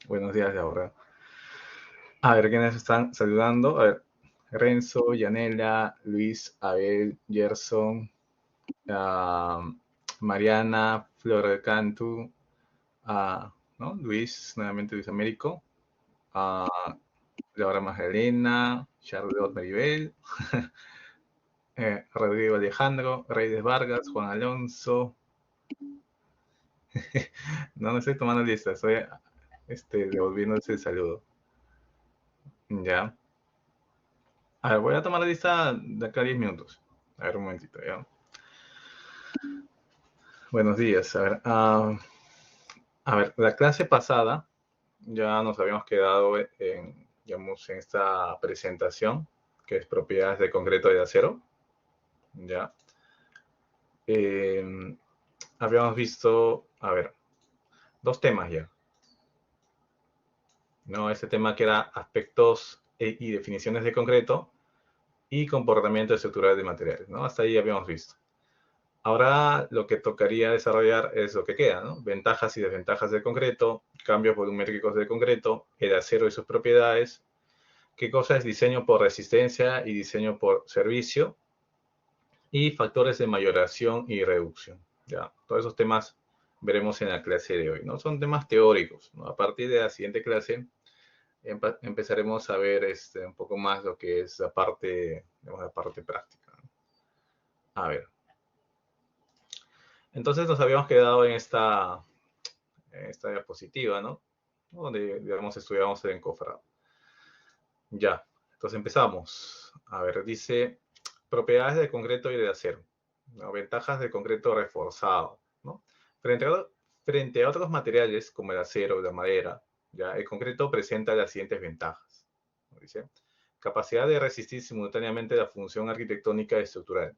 Buenos días de ahora. A ver, ¿quiénes están saludando? A ver, Renzo, Yanela, Luis, Abel, Gerson, ah, Mariana, Flor del Cantu, ¿no? Luis, nuevamente Luis Américo, ah, Laura Magdalena, Charlotte Maribel, Rodrigo Alejandro, Reyes Vargas, Juan Alonso. No estoy tomando lista, estoy devolviéndose el saludo. Ya. A ver, voy a tomar la lista de acá a 10 minutos. A ver, un momentito, ya. Buenos días. A ver, la clase pasada ya nos habíamos quedado digamos, en esta presentación, que es propiedades de concreto de acero. Ya. Eh, Habíamos visto, a ver, dos temas ya. ¿No? Este tema que era aspectos y definiciones de concreto y comportamiento estructural de materiales, ¿no? Hasta ahí habíamos visto. Ahora lo que tocaría desarrollar es lo que queda, ¿no? Ventajas y desventajas del concreto, cambios volumétricos del concreto, el acero y sus propiedades, qué cosa es diseño por resistencia y diseño por servicio, y factores de mayoración y reducción. Ya, todos esos temas veremos en la clase de hoy, ¿no? Son temas teóricos, ¿no? A partir de la siguiente clase empezaremos a ver un poco más lo que es la parte, digamos, la parte práctica, ¿no? A ver, entonces nos habíamos quedado en esta diapositiva, ¿no? Donde, digamos, estudiamos el encofrado. Ya, entonces empezamos. A ver, dice propiedades de concreto y de acero, ¿no? Ventajas de concreto reforzado, ¿no? Frente a, frente a otros materiales como el acero o la madera, ya, el concreto presenta las siguientes ventajas. Dice, capacidad de resistir simultáneamente la función arquitectónica y estructural.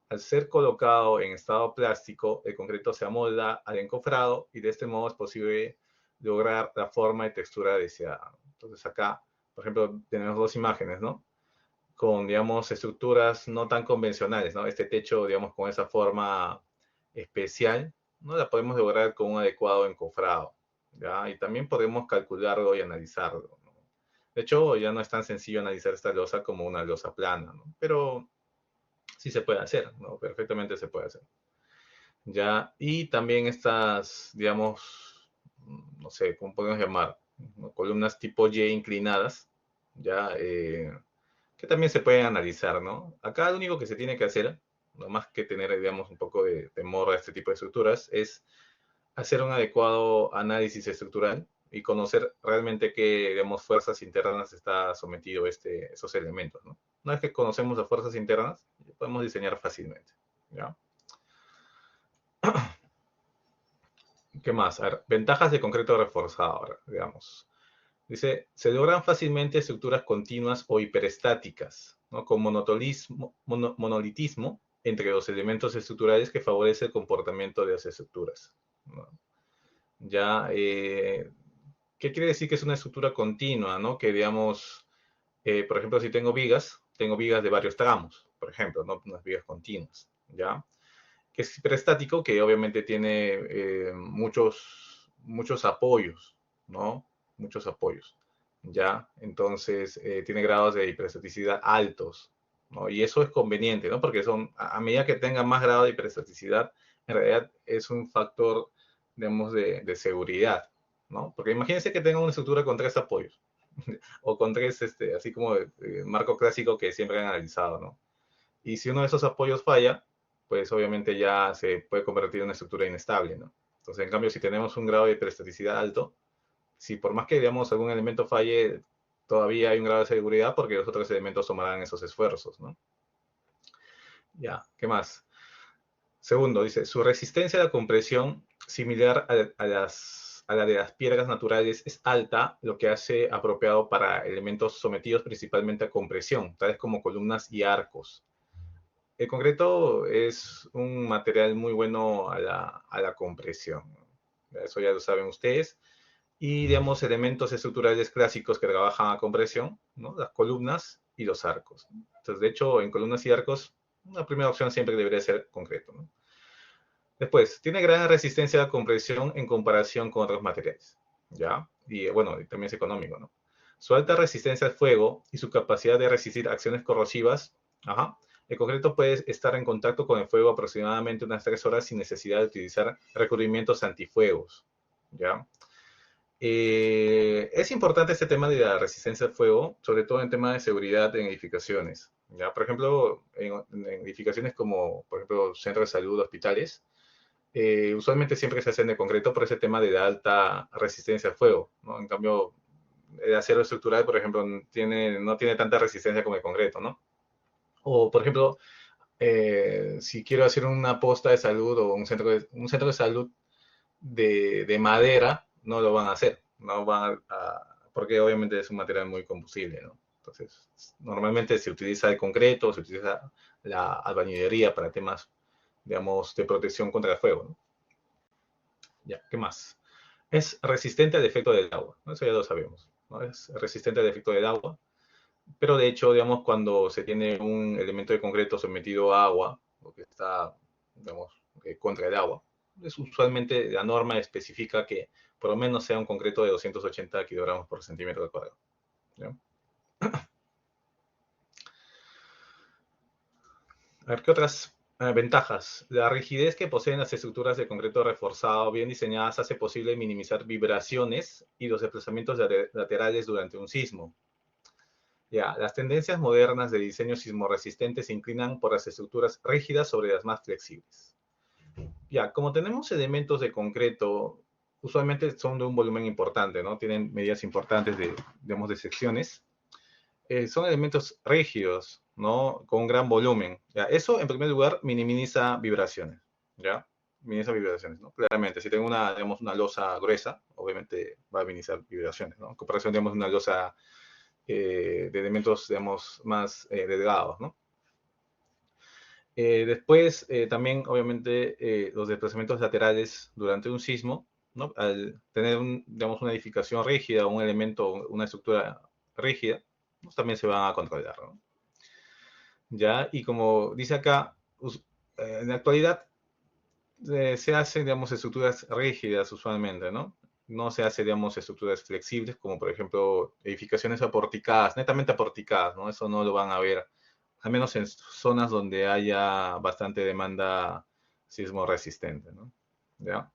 Al ser colocado en estado plástico, el concreto se amolda al encofrado y de este modo es posible lograr la forma y textura deseada. Entonces acá, por ejemplo, tenemos dos imágenes, ¿no? Con, digamos, estructuras no tan convencionales, ¿no? Este techo, digamos, con esa forma especial, no la podemos lograr con un adecuado encofrado, ¿ya? Y también podemos calcularlo y analizarlo, ¿no? De hecho, ya no es tan sencillo analizar esta losa como una losa plana, ¿no? Pero sí se puede hacer, ¿no? Perfectamente se puede hacer. Ya, y también estas, digamos, no sé, ¿cómo podemos llamar? ¿No? Columnas tipo Y inclinadas, ya, que también se pueden analizar, ¿no? Acá lo único que se tiene que hacer, no más que tener, digamos, un poco de temor a este tipo de estructuras, es hacer un adecuado análisis estructural y conocer realmente qué, digamos, fuerzas internas está sometido esos elementos, ¿no? Una vez que conocemos las fuerzas internas, podemos diseñar fácilmente, ¿ya? ¿Qué más? A ver, ventajas de concreto reforzado, ahora, digamos. Dice, se logran fácilmente estructuras continuas o hiperestáticas, ¿no? Con monolitismo entre los elementos estructurales que favorece el comportamiento de las estructuras, ¿no? Ya, ¿qué quiere decir que es una estructura continua, ¿no? Que, digamos, por ejemplo, si tengo vigas de varios tramos, por ejemplo, ¿no? Unas vigas continuas, ¿ya? Que es hiperestático, que obviamente tiene muchos apoyos, ¿no? Muchos apoyos, ¿ya? Entonces, tiene grados de hiperestaticidad altos, ¿no? Y eso es conveniente, ¿no? Porque a medida que tenga más grado de hiperestaticidad, en realidad es un factor, digamos, de seguridad, ¿no? Porque imagínense que tenga una estructura con tres apoyos, o con tres, así como el marco clásico que siempre han analizado, ¿no? Y si uno de esos apoyos falla, pues obviamente ya se puede convertir en una estructura inestable, ¿no? Entonces, en cambio, si tenemos un grado de hiperestaticidad alto, si por más que, digamos, algún elemento falle, todavía hay un grado de seguridad porque los otros elementos tomarán esos esfuerzos, ¿no? Ya, ¿qué más? Segundo, dice, su resistencia a la compresión, similar a la de las piedras naturales, es alta, lo que hace apropiado para elementos sometidos principalmente a compresión, tales como columnas y arcos. El concreto es un material muy bueno a la compresión. Eso ya lo saben ustedes. Y, digamos, elementos estructurales clásicos que trabajan a compresión, ¿no? Las columnas y los arcos. Entonces, de hecho, en columnas y arcos, la primera opción siempre debería ser concreto, ¿no? Después, tiene gran resistencia a la compresión en comparación con otros materiales, ¿ya? y bueno, y también es económico, ¿no? Su alta resistencia al fuego y su capacidad de resistir acciones corrosivas, ajá, el concreto puede estar en contacto con el fuego aproximadamente unas 3 horas sin necesidad de utilizar recubrimientos antifuegos, ¿ya? Es importante este tema de la resistencia al fuego, sobre todo en temas de seguridad en edificaciones. ¿Ya? Por ejemplo, en edificaciones como, por ejemplo, centros de salud, hospitales, usualmente siempre se hacen de concreto por ese tema de la alta resistencia al fuego, ¿no? En cambio, el acero estructural, por ejemplo, no tiene tanta resistencia como el concreto, ¿no? O, por ejemplo, si quiero hacer una posta de salud o un centro de salud de madera, no lo van a hacer, no van porque obviamente es un material muy combustible, ¿no? Entonces, normalmente se utiliza el concreto, se utiliza la albañilería para temas, digamos, de protección contra el fuego, ¿no? Ya, ¿qué más? Es resistente al efecto del agua, ¿no? Eso ya lo sabemos, ¿no? Es resistente al efecto del agua, pero de hecho, digamos, cuando se tiene un elemento de concreto sometido a agua, o que está, digamos, contra el agua, es usualmente la norma especifica que por lo menos sea un concreto de 280 kilogramos por centímetro cuadrado. ¿Ya? A ver, ¿qué otras ventajas? La rigidez que poseen las estructuras de concreto reforzado bien diseñadas hace posible minimizar vibraciones y los desplazamientos laterales durante un sismo. Ya, las tendencias modernas de diseño sismorresistente se inclinan por las estructuras rígidas sobre las más flexibles. Ya, como tenemos elementos de concreto, usualmente son de un volumen importante, ¿no? Tienen medidas importantes de, digamos, de secciones. Son elementos rígidos, ¿no? Con un gran volumen. ¿Ya? Eso, en primer lugar, minimiza vibraciones, ¿ya? Minimiza vibraciones, ¿no? Claramente, si tengo una, digamos, una losa gruesa, obviamente va a minimizar vibraciones, ¿no? En comparación, digamos, una losa de elementos, digamos, más delgados, ¿no? Después, también, obviamente, los desplazamientos laterales durante un sismo, ¿no? Al tener, digamos, una edificación rígida, un elemento, una estructura rígida, pues, también se van a controlar, ¿no? ¿Ya? Y como dice acá, en la actualidad se hacen, digamos, estructuras rígidas usualmente, ¿no? No se hace, digamos, estructuras flexibles, como por ejemplo edificaciones aporticadas, netamente aporticadas, ¿no? Eso no lo van a ver, al menos en zonas donde haya bastante demanda sismo resistente, ¿no? ¿Ya?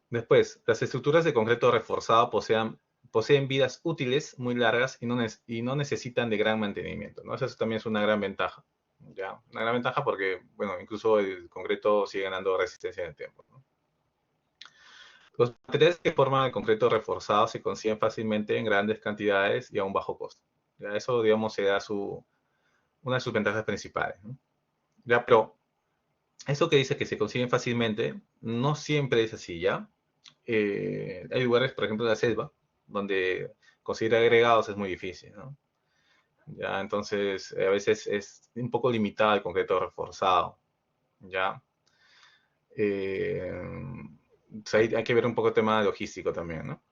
Después, las estructuras de concreto reforzado poseen vidas útiles muy largas y no necesitan de gran mantenimiento, ¿no? Eso también es una gran ventaja, ¿ya? Una gran ventaja porque, bueno, incluso el concreto sigue ganando resistencia en el tiempo, ¿no? Los materiales que forman el concreto reforzado se consiguen fácilmente en grandes cantidades y a un bajo costo. ¿Ya? Eso, digamos, será una de sus ventajas principales, ¿no? Ya, pero eso que dice que se consiguen fácilmente, no siempre es así, ¿ya? Hay lugares, por ejemplo, en la selva, donde conseguir agregados es muy difícil, ¿no? Ya, entonces, a veces es un poco limitado el concreto reforzado, ¿ya? Eh, pues ahí hay que ver un poco el tema logístico también, ¿no?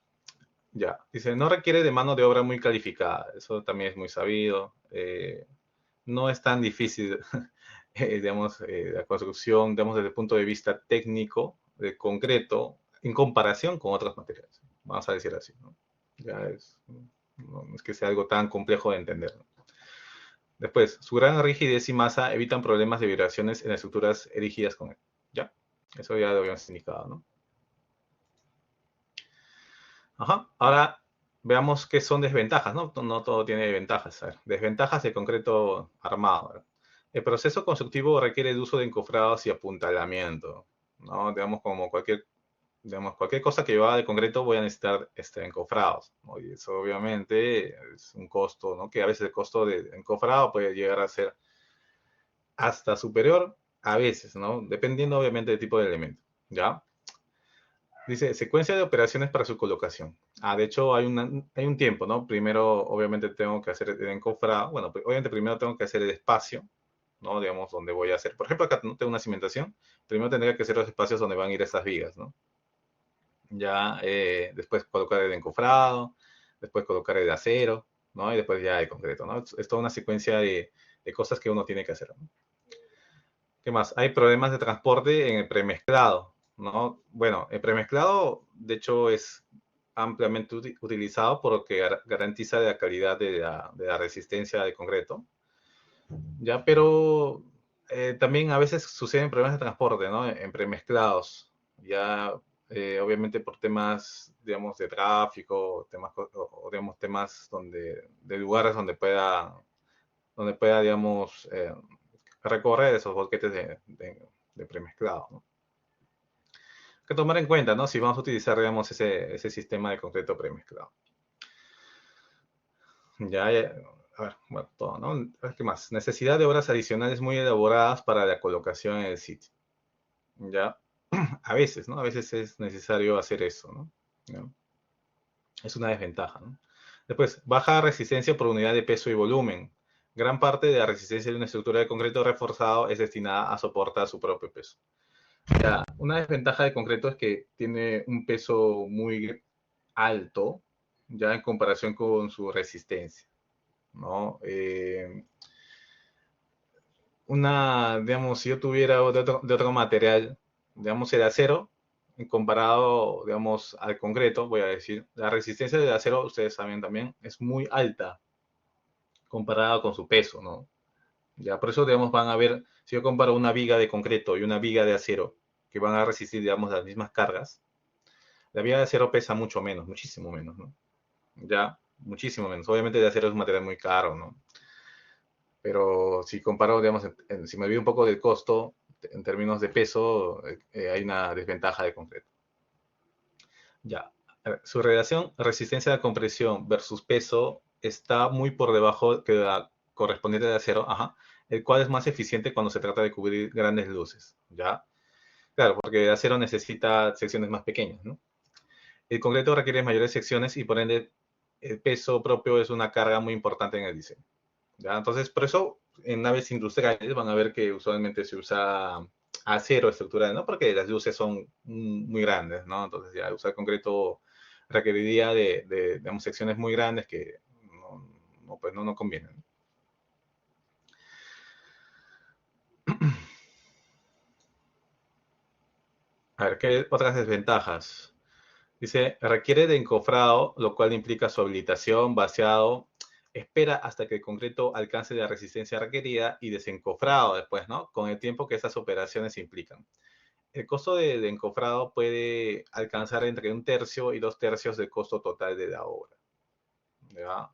Ya, dice, no requiere de mano de obra muy calificada, eso también es muy sabido. No es tan difícil, digamos, la construcción, digamos, desde el punto de vista técnico, de concreto, en comparación con otros materiales. Vamos a decir así, ¿no? Ya no es que sea algo tan complejo de entender, ¿no? Después, su gran rigidez y masa evitan problemas de vibraciones en estructuras erigidas con él. Ya, eso ya lo habíamos indicado, ¿no? Ajá. Ahora veamos qué son desventajas, ¿no? No todo tiene ventajas. A ver, desventajas de concreto armado. ¿Verdad? El proceso constructivo requiere el uso de encofrados y apuntalamiento, ¿no? Digamos, como cualquier cosa que yo haga de concreto voy a necesitar encofrados, ¿no? Y eso obviamente es un costo, ¿no? Que a veces el costo de encofrado puede llegar a ser hasta superior a veces, ¿no? Dependiendo obviamente del tipo de elemento, ¿ya? Dice, secuencia de operaciones para su colocación. De hecho, hay un tiempo, ¿no? Primero, obviamente, tengo que hacer el encofrado. Bueno, obviamente, primero tengo que hacer el espacio, ¿no? Digamos, donde voy a hacer. Por ejemplo, acá no tengo una cimentación. Primero tendría que hacer los espacios donde van a ir estas vigas, ¿no? Ya, después colocar el encofrado, después colocar el acero, ¿no? Y después ya el concreto, ¿no? Es toda una secuencia de cosas que uno tiene que hacer, ¿no? ¿Qué más? Hay problemas de transporte en el premezclado, ¿no? Bueno, el premezclado, de hecho, es ampliamente utilizado porque garantiza la calidad de la resistencia de concreto, ¿ya? Pero también a veces suceden problemas de transporte, ¿no? En premezclados, ya obviamente por temas, digamos, de tráfico, temas, o, digamos, temas de lugares donde pueda digamos, recorrer esos boquetes de premezclado, ¿no? Hay que tomar en cuenta, ¿no? Si vamos a utilizar, digamos, ese sistema de concreto premezclado. Ya, a ver, bueno, todo, ¿no? A ver, ¿qué más? Necesidad de obras adicionales muy elaboradas para la colocación en el sitio. Ya, a veces, ¿no? A veces es necesario hacer eso, ¿no? ¿No? Es una desventaja, ¿no? Después, baja resistencia por unidad de peso y volumen. Gran parte de la resistencia de una estructura de concreto reforzado es destinada a soportar su propio peso. Ya, una desventaja de concreto es que tiene un peso muy alto, ya en comparación con su resistencia, ¿no? Digamos, si yo tuviera de otro material, digamos, el acero, comparado, digamos, al concreto, voy a decir, la resistencia del acero, ustedes saben también, es muy alta comparada con su peso, ¿no? Ya, por eso, digamos, van a ver, si yo comparo una viga de concreto y una viga de acero, que van a resistir, digamos, las mismas cargas, la viga de acero pesa mucho menos, muchísimo menos, ¿no? Ya, muchísimo menos. Obviamente el acero es un material muy caro, ¿no? Pero si comparo, digamos, si me olvido un poco del costo, en términos de peso, hay una desventaja de concreto. Ya. Su relación resistencia a la compresión versus peso está muy por debajo que la correspondiente de acero, ajá, el cual es más eficiente cuando se trata de cubrir grandes luces, ¿ya? Claro, porque el acero necesita secciones más pequeñas, ¿no? El concreto requiere mayores secciones y por ende el peso propio es una carga muy importante en el diseño. ¿Ya? Entonces, por eso en naves industriales van a ver que usualmente se usa acero estructural, ¿no? Porque las luces son muy grandes, ¿no? Entonces ya usar concreto requeriría digamos, secciones muy grandes que pues no convienen. A ver, ¿qué otras desventajas? Dice, requiere de encofrado, lo cual implica su habilitación, vaciado, espera hasta que el concreto alcance la resistencia requerida y desencofrado después, ¿no? Con el tiempo que esas operaciones implican. El costo de encofrado puede alcanzar entre un tercio y dos tercios del costo total de la obra. ¿Ya?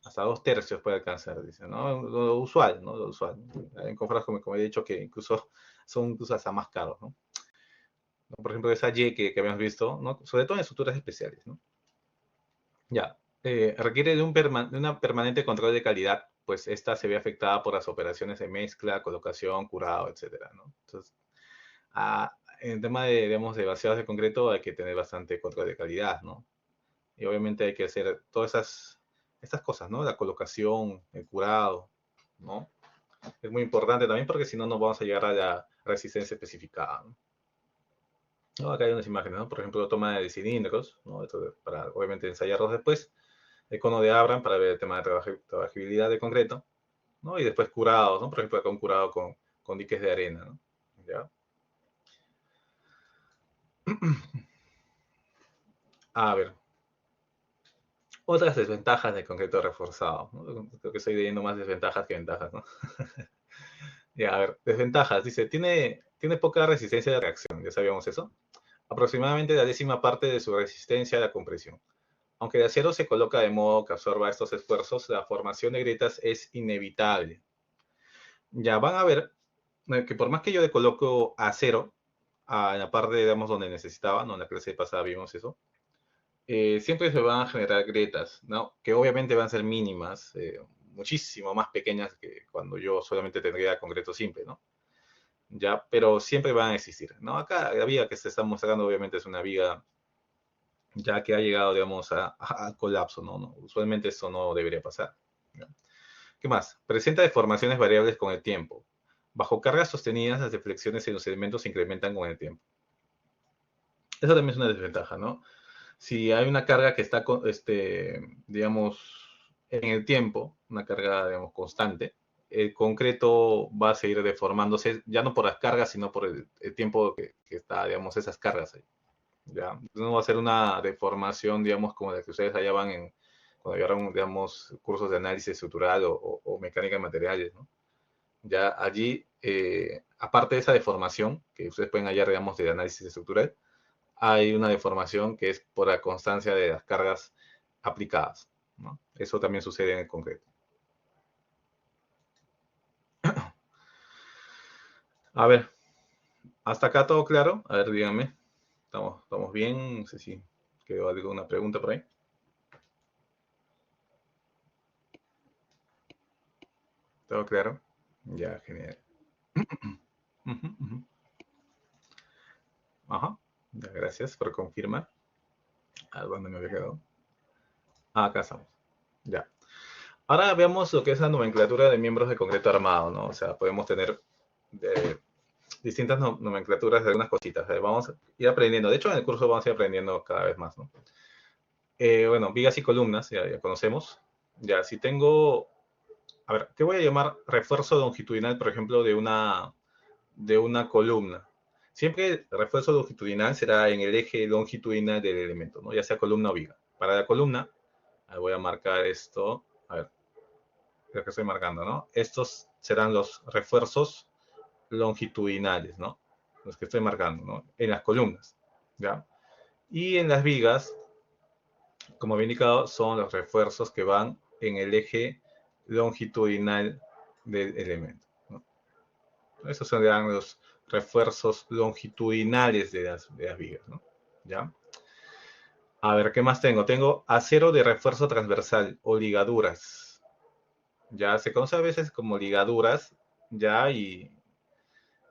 Hasta dos tercios puede alcanzar, dice, ¿no? Lo usual, ¿no? Lo usual. Hay encofrados, como he dicho, que incluso son incluso hasta más caros, ¿no? Por ejemplo, esa Y que habíamos visto, ¿no? Sobre todo en estructuras especiales, ¿no? Ya. Requiere de una permanente control de calidad, pues esta se ve afectada por las operaciones de mezcla, colocación, curado, etcétera, ¿no? Entonces, en tema de, digamos, de vaciados de concreto hay que tener bastante control de calidad, ¿no? Y obviamente hay que hacer todas estas cosas, ¿no? La colocación, el curado, ¿no? Es muy importante también porque si no, no vamos a llegar a la resistencia especificada, ¿no? ¿No? Acá hay unas imágenes, ¿no? Por ejemplo, toma de cilindros, ¿no? Esto para obviamente ensayarlos después. El cono de Abraham para ver el tema de trabajabilidad de concreto, ¿no? Y después curados, ¿no? Por ejemplo, acá un curado con diques de arena, ¿no? ¿Ya? A ver, otras desventajas del concreto reforzado, ¿no? Creo que estoy leyendo más desventajas que ventajas, ¿no? Ya, a ver, desventajas. Dice, tiene poca resistencia de reacción, ya sabíamos eso. Aproximadamente la décima parte de su resistencia a la compresión. Aunque el acero se coloca de modo que absorba estos esfuerzos, la formación de grietas es inevitable. Ya van a ver que por más que yo le coloco acero en la parte, digamos, donde necesitaba, ¿no? En la clase pasada vimos eso, siempre se van a generar grietas, ¿no? Que obviamente van a ser mínimas, muchísimo más pequeñas que cuando yo solamente tendría concreto simple, ¿no? Ya, pero siempre van a existir, ¿no? Acá la viga que se está mostrando obviamente es una viga ya que ha llegado, digamos, al colapso, ¿no? ¿no? Usualmente eso no debería pasar. ¿No? ¿Qué más? Presenta deformaciones variables con el tiempo. Bajo cargas sostenidas, las deflexiones en los elementos se incrementan con el tiempo. Eso también es una desventaja, ¿no? Si hay una carga que está, digamos, en el tiempo, una carga, digamos, constante, el concreto va a seguir deformándose, ya no por las cargas, sino por el tiempo que está, digamos, esas cargas ahí. ¿Ya? No va a ser una deformación, digamos, como la que ustedes allá van cuando llevaron, digamos, cursos de análisis estructural o mecánica de materiales, ¿no? Ya allí, aparte de esa deformación que ustedes pueden hallar, digamos, de análisis estructural, hay una deformación que es por la constancia de las cargas aplicadas, ¿no? Eso también sucede en el concreto. A ver, hasta acá todo claro. A ver, díganme. ¿Estamos bien? No sé si quedó alguna pregunta por ahí. ¿Todo claro? Ya, genial. Ujú, ujú. Ajá. Ya, gracias por confirmar. ¿A dónde me había quedado? Ah, acá estamos. Ya. Ahora veamos lo que es la nomenclatura de miembros de concreto armado, ¿no? O sea, podemos tener eh, distintas nomenclaturas de algunas cositas. Vamos a ir aprendiendo. De hecho, en el curso vamos a ir aprendiendo cada vez más, ¿no? Bueno, vigas y columnas, ya conocemos. Ya, si tengo, a ver, ¿qué voy a llamar refuerzo longitudinal, por ejemplo, de una columna? Siempre el refuerzo longitudinal será en el eje longitudinal del elemento, ¿no? Ya sea columna o viga. Para la columna, voy a marcar esto, a ver, lo que estoy marcando, ¿no? Estos serán los refuerzos longitudinales, ¿no? Los que estoy marcando, ¿no? En las columnas, ¿ya? Y en las vigas, como había indicado, son los refuerzos que van en el eje longitudinal del elemento, ¿no? Esos serán los refuerzos longitudinales de las vigas, ¿no? ¿Ya? A ver, ¿qué más tengo? Tengo acero de refuerzo transversal o ligaduras. Ya se conoce a veces como ligaduras, ya, y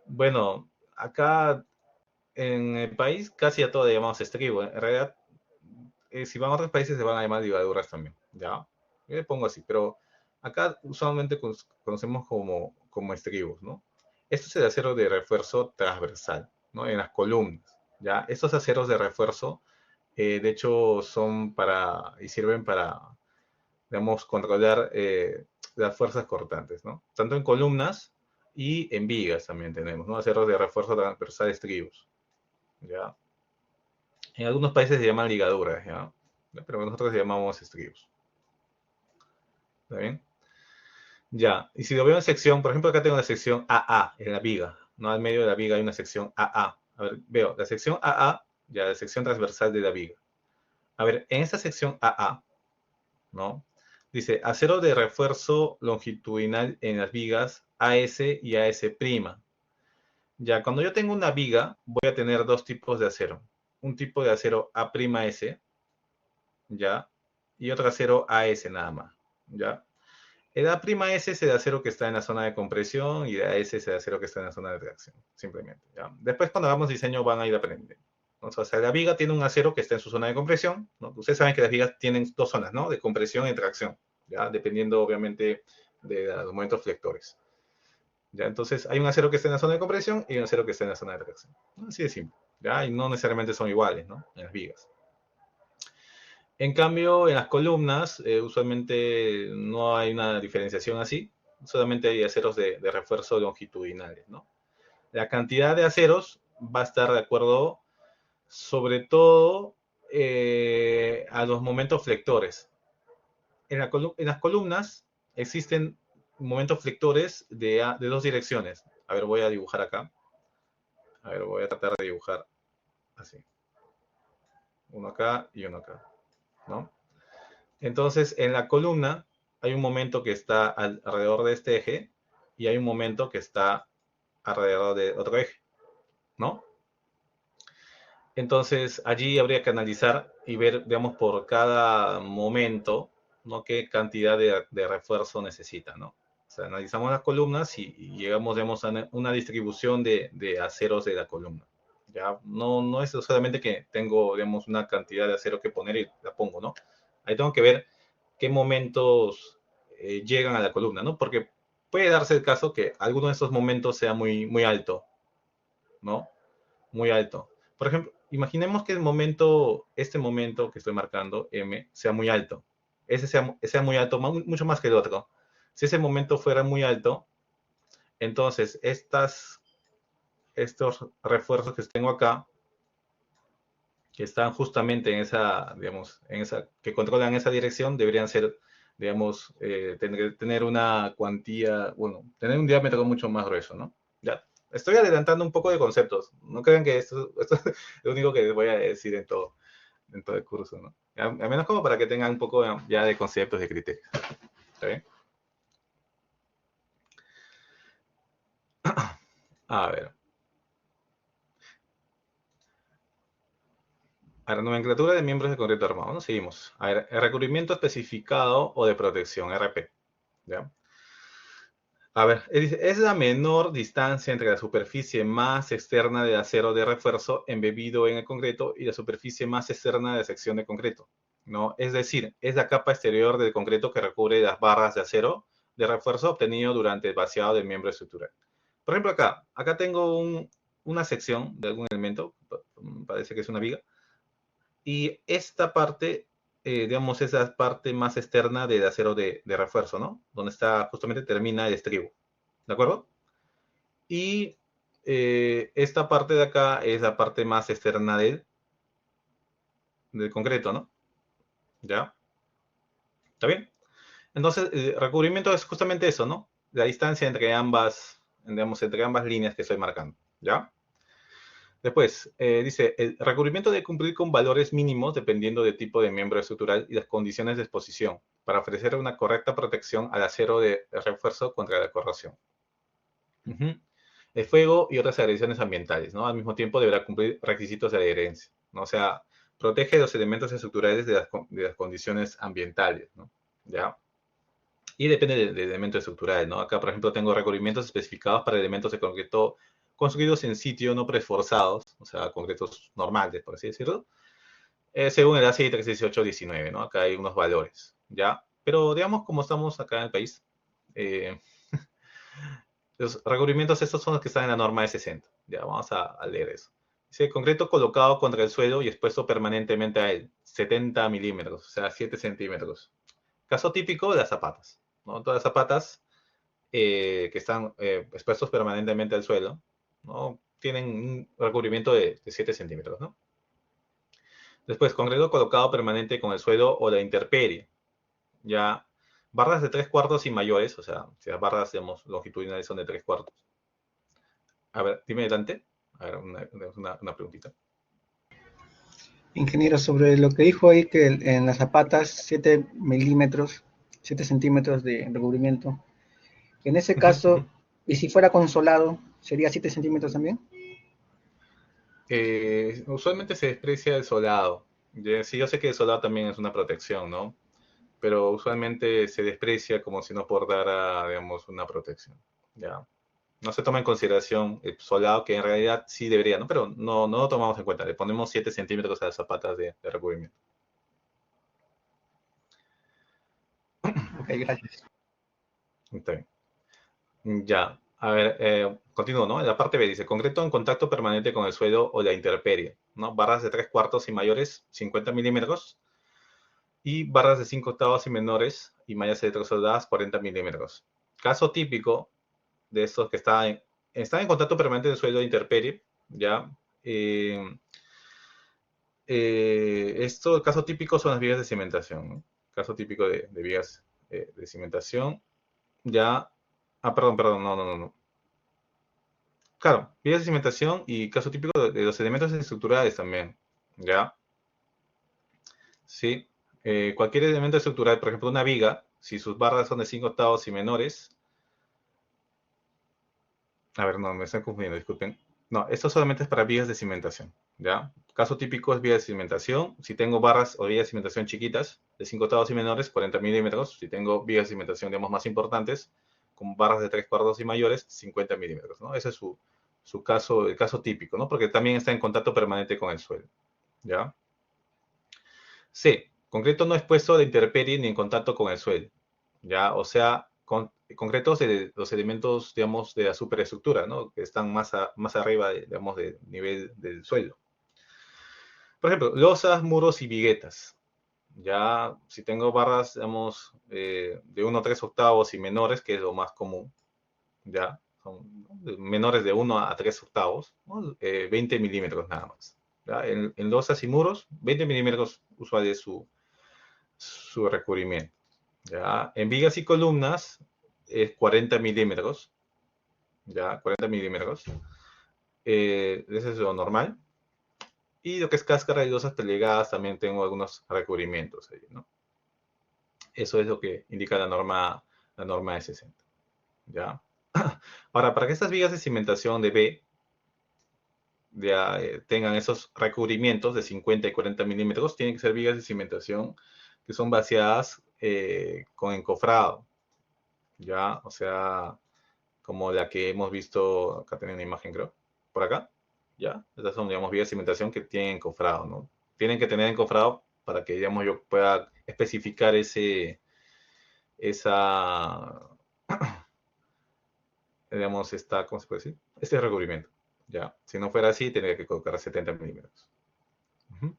bueno, acá en el país casi a todo le llamamos estribo. En realidad, si van a otros países se van a llamar ligaduras también, ¿ya? Yo le pongo así, pero acá usualmente conocemos como estribos, ¿no? Esto es el acero de refuerzo transversal, ¿no? En las columnas, ¿ya? Estos aceros de refuerzo, de hecho, son y sirven para, digamos, controlar las fuerzas cortantes, ¿no? Tanto en columnas y en vigas también tenemos, ¿no? Aceros de refuerzo transversal estribos, ¿ya? En algunos países se llaman ligaduras, ¿ya? Pero nosotros le llamamos estribos. ¿Está bien? Ya. Y si lo veo en sección, por ejemplo, acá tengo la sección AA en la viga, ¿no? Al medio de la viga hay una sección AA. A ver, veo la sección AA, ya la sección transversal de la viga. A ver, en esta sección AA, ¿no? Dice acero de refuerzo longitudinal en las vigas AS y AS'. Ya, cuando yo tengo una viga, voy a tener dos tipos de acero. Un tipo de acero A'S, ¿ya? Y otro acero AS nada más, ¿ya? El A'S es el acero que está en la zona de compresión y el AS es el acero que está en la zona de reacción, simplemente, ¿ya? Después cuando hagamos diseño van a ir aprendiendo. O sea, la viga tiene un acero que está en su zona de compresión, ¿no? Ustedes saben que las vigas tienen dos zonas, ¿no? De compresión y tracción, ¿ya? Dependiendo, obviamente, de los momentos flectores. ¿Ya? Entonces, hay un acero que está en la zona de compresión y un acero que está en la zona de reacción. Así de simple, ¿ya? Y no necesariamente son iguales, ¿no? En las vigas. En cambio, en las columnas, usualmente no hay una diferenciación así, solamente hay aceros de refuerzo longitudinales, ¿no? La cantidad de aceros va a estar de acuerdo, sobre todo, a los momentos flectores. En las columnas existen momentos flectores de dos direcciones. A ver, voy a dibujar acá. A ver, voy a tratar de dibujar así. Uno acá y uno acá, ¿no? Entonces, en la columna hay un momento que está alrededor de este eje y hay un momento que está alrededor de otro eje, ¿no? Entonces, allí habría que analizar y ver, digamos, por cada momento, ¿no? Qué cantidad de refuerzo necesita, ¿no? O sea, analizamos las columnas y llegamos, digamos, a una distribución de aceros de la columna. Ya no es solamente que tengo, digamos, una cantidad de acero que poner y la pongo, ¿no? Ahí tengo que ver qué momentos llegan a la columna, ¿no? Porque puede darse el caso que alguno de esos momentos sea muy, muy alto, ¿no? Muy alto. Por ejemplo, imaginemos que este momento que estoy marcando, M, sea muy alto. Ese sea muy alto, mucho más que el otro. Si ese momento fuera muy alto, entonces estos refuerzos que tengo acá, que están justamente en esa, digamos, que controlan esa dirección, deberían ser, digamos, tener una cuantía, bueno, tener un diámetro mucho más grueso, ¿no? Ya, estoy adelantando un poco de conceptos. No crean que esto es lo único que voy a decir en todo el curso, ¿no? Al menos como para que tengan un poco ya de conceptos, de criterios. ¿Está bien? A ver. A la nomenclatura de miembros de concreto armado, ¿no? Seguimos. A ver, el recubrimiento especificado o de protección, RP. ¿Ya? A ver, es la menor distancia entre la superficie más externa del acero de refuerzo embebido en el concreto y la superficie más externa de la sección de concreto, ¿no? Es decir, es la capa exterior del concreto que recubre las barras de acero de refuerzo obtenido durante el vaciado del miembro estructural. Por ejemplo, acá tengo una sección de algún elemento, parece que es una viga, y esta parte, digamos, es la parte más externa del acero de refuerzo, ¿no? Donde está, justamente termina el estribo. ¿De acuerdo? Y esta parte de acá es la parte más externa del concreto, ¿no? ¿Ya? ¿Está bien? Entonces, el recubrimiento es justamente eso, ¿no? La distancia entre digamos, entre ambas líneas que estoy marcando, ¿ya? Después, dice, el recubrimiento debe cumplir con valores mínimos dependiendo del tipo de miembro estructural y las condiciones de exposición para ofrecer una correcta protección al acero de refuerzo contra la corrosión. Uh-huh. El fuego y otras agresiones ambientales, ¿no? Al mismo tiempo deberá cumplir requisitos de adherencia, ¿no? O sea, protege los elementos estructurales de las condiciones ambientales, ¿no? ¿Ya? Y depende del elemento estructural, ¿no? Acá, por ejemplo, tengo recubrimientos especificados para elementos de concreto construidos en sitio, no preforzados, o sea, concretos normales, por así decirlo, según el ACI 318-19, ¿no? Acá hay unos valores, ¿ya? Pero digamos, como estamos acá en el país, eh, los recubrimientos estos son los que están en la norma de 60. Ya, vamos a leer eso. Dice, concreto colocado contra el suelo y expuesto permanentemente a él, 70 milímetros, o sea, 7 centímetros. Caso típico, las zapatas, ¿no? Todas las zapatas que están expuestos permanentemente al suelo, ¿no? Tienen un recubrimiento de 7 centímetros, ¿no? Después, concreto colocado permanente con el suelo o la intemperie. Ya, barras de 3/4 y mayores, o sea, si las barras, digamos, longitudinales son de 3/4. A ver, dime adelante. A ver, una preguntita. Ingeniero, sobre lo que dijo ahí que en las zapatas 7 milímetros, 7 centímetros de recubrimiento. En ese caso, ¿y si fuera consolado, sería 7 centímetros también? Usualmente se desprecia el solado. Sí, yo sé que el solado también es una protección, ¿no? Pero usualmente se desprecia como si no aportara, digamos, una protección. ¿Ya? No se toma en consideración el solado, que en realidad sí debería, ¿no? Pero no lo tomamos en cuenta. Le ponemos 7 centímetros a las zapatas de recubrimiento. Ok, gracias. Está bien. Ya, a ver, continúo, ¿no? En la parte B dice, concreto en contacto permanente con el suelo o la intemperie, ¿no? Barras de 3/4 y mayores, 50 milímetros, y barras de 5/8 y menores, y mallas electrosoldadas, 40 milímetros. Caso típico de estos que están en contacto permanente con el suelo de intemperie, ¿ya? El caso típico son las vigas de cimentación, ¿no? Caso típico de vigas de cimentación, ya... Ah, perdón, no. Claro, vías de cimentación y caso típico de los elementos estructurales también, ¿ya? Sí. Cualquier elemento estructural, por ejemplo, una viga, si sus barras son de 5/8 y menores. A ver, no, me están confundiendo, disculpen. No, esto solamente es para vigas de cimentación, ¿ya? Caso típico es vía de cimentación. Si tengo barras o vías de cimentación chiquitas, de 5/8 y menores, 40 milímetros. Si tengo vías de cimentación, digamos, más importantes, como barras de 3/4 y mayores, 50 milímetros, ¿no? Ese es su caso, el caso típico, ¿no? Porque también está en contacto permanente con el suelo, ¿ya? C. Concreto no expuesto de intemperie ni en contacto con el suelo, ¿ya? O sea, concretos de los elementos, digamos, de la superestructura, ¿no? Que están más arriba, digamos, del nivel del suelo. Por ejemplo, losas, muros y viguetas, Ya, si tengo barras, digamos, de 1 a 3 octavos y menores, que es lo más común, ya, son menores de 1 a 3 octavos, ¿no? 20 milímetros nada más. ¿Ya? En losas y muros, 20 milímetros usual es su recubrimiento. ¿Ya? En vigas y columnas es 40 milímetros, ya, 40 milímetros. Ese es lo normal. Y lo que es cáscara y losas plegadas también tengo algunos recubrimientos ahí, ¿no? Eso es lo que indica la norma de 60. ¿Ya? Ahora, para que estas vigas de cimentación de B ya, tengan esos recubrimientos de 50 y 40 milímetros, tienen que ser vigas de cimentación que son vaciadas con encofrado, ¿ya? O sea, como la que hemos visto, acá tengo una imagen creo, por acá, ¿ya? Estas son, digamos, vigas de cimentación que tienen encofrado, ¿no? Tienen que tener encofrado para que, digamos, yo pueda especificar esa, digamos, ¿cómo se puede decir? Este recubrimiento, ¿ya? Si no fuera así, tendría que colocar 70 milímetros. Uh -huh.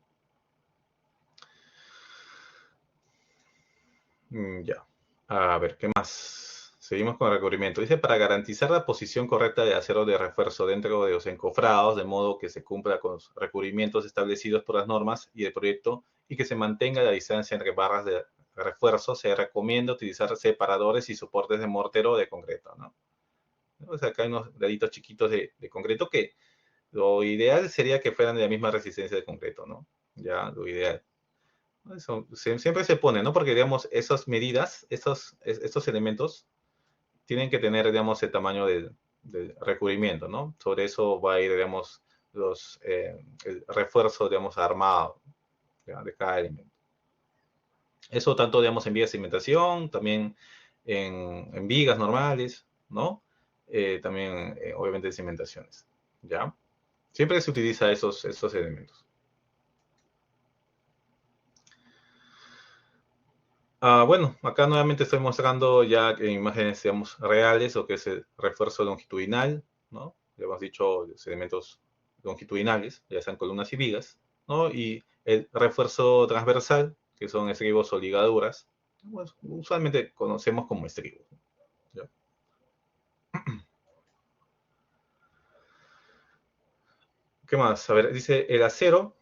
Ya. A ver, ¿qué más? Seguimos con el recubrimiento. Dice, para garantizar la posición correcta de acero de refuerzo dentro de los encofrados, de modo que se cumpla con los recubrimientos establecidos por las normas y el proyecto y que se mantenga la distancia entre barras de refuerzo, se recomienda utilizar separadores y soportes de mortero o de concreto, ¿no? O sea, acá hay unos deditos chiquitos de concreto que lo ideal sería que fueran de la misma resistencia de concreto, ¿no? Ya, lo ideal. Eso, siempre se pone, ¿no? Porque, digamos, esas medidas, estos elementos, tienen que tener, digamos, el tamaño del recubrimiento, ¿no? Sobre eso va a ir, digamos, el refuerzo, digamos, armado, ¿ya? De cada elemento. Eso tanto, digamos, en vigas de cimentación, también en vigas normales, ¿no? También, obviamente, en cimentaciones, ¿ya? Siempre se utiliza esos elementos. Bueno, acá nuevamente estoy mostrando ya en imágenes, digamos, reales lo que es el refuerzo longitudinal, ¿no? Ya hemos dicho los elementos longitudinales, ya sean columnas y vigas, ¿no? Y el refuerzo transversal, que son estribos o ligaduras, pues, usualmente conocemos como estribos, ¿ya? ¿Qué más? A ver, dice, el acero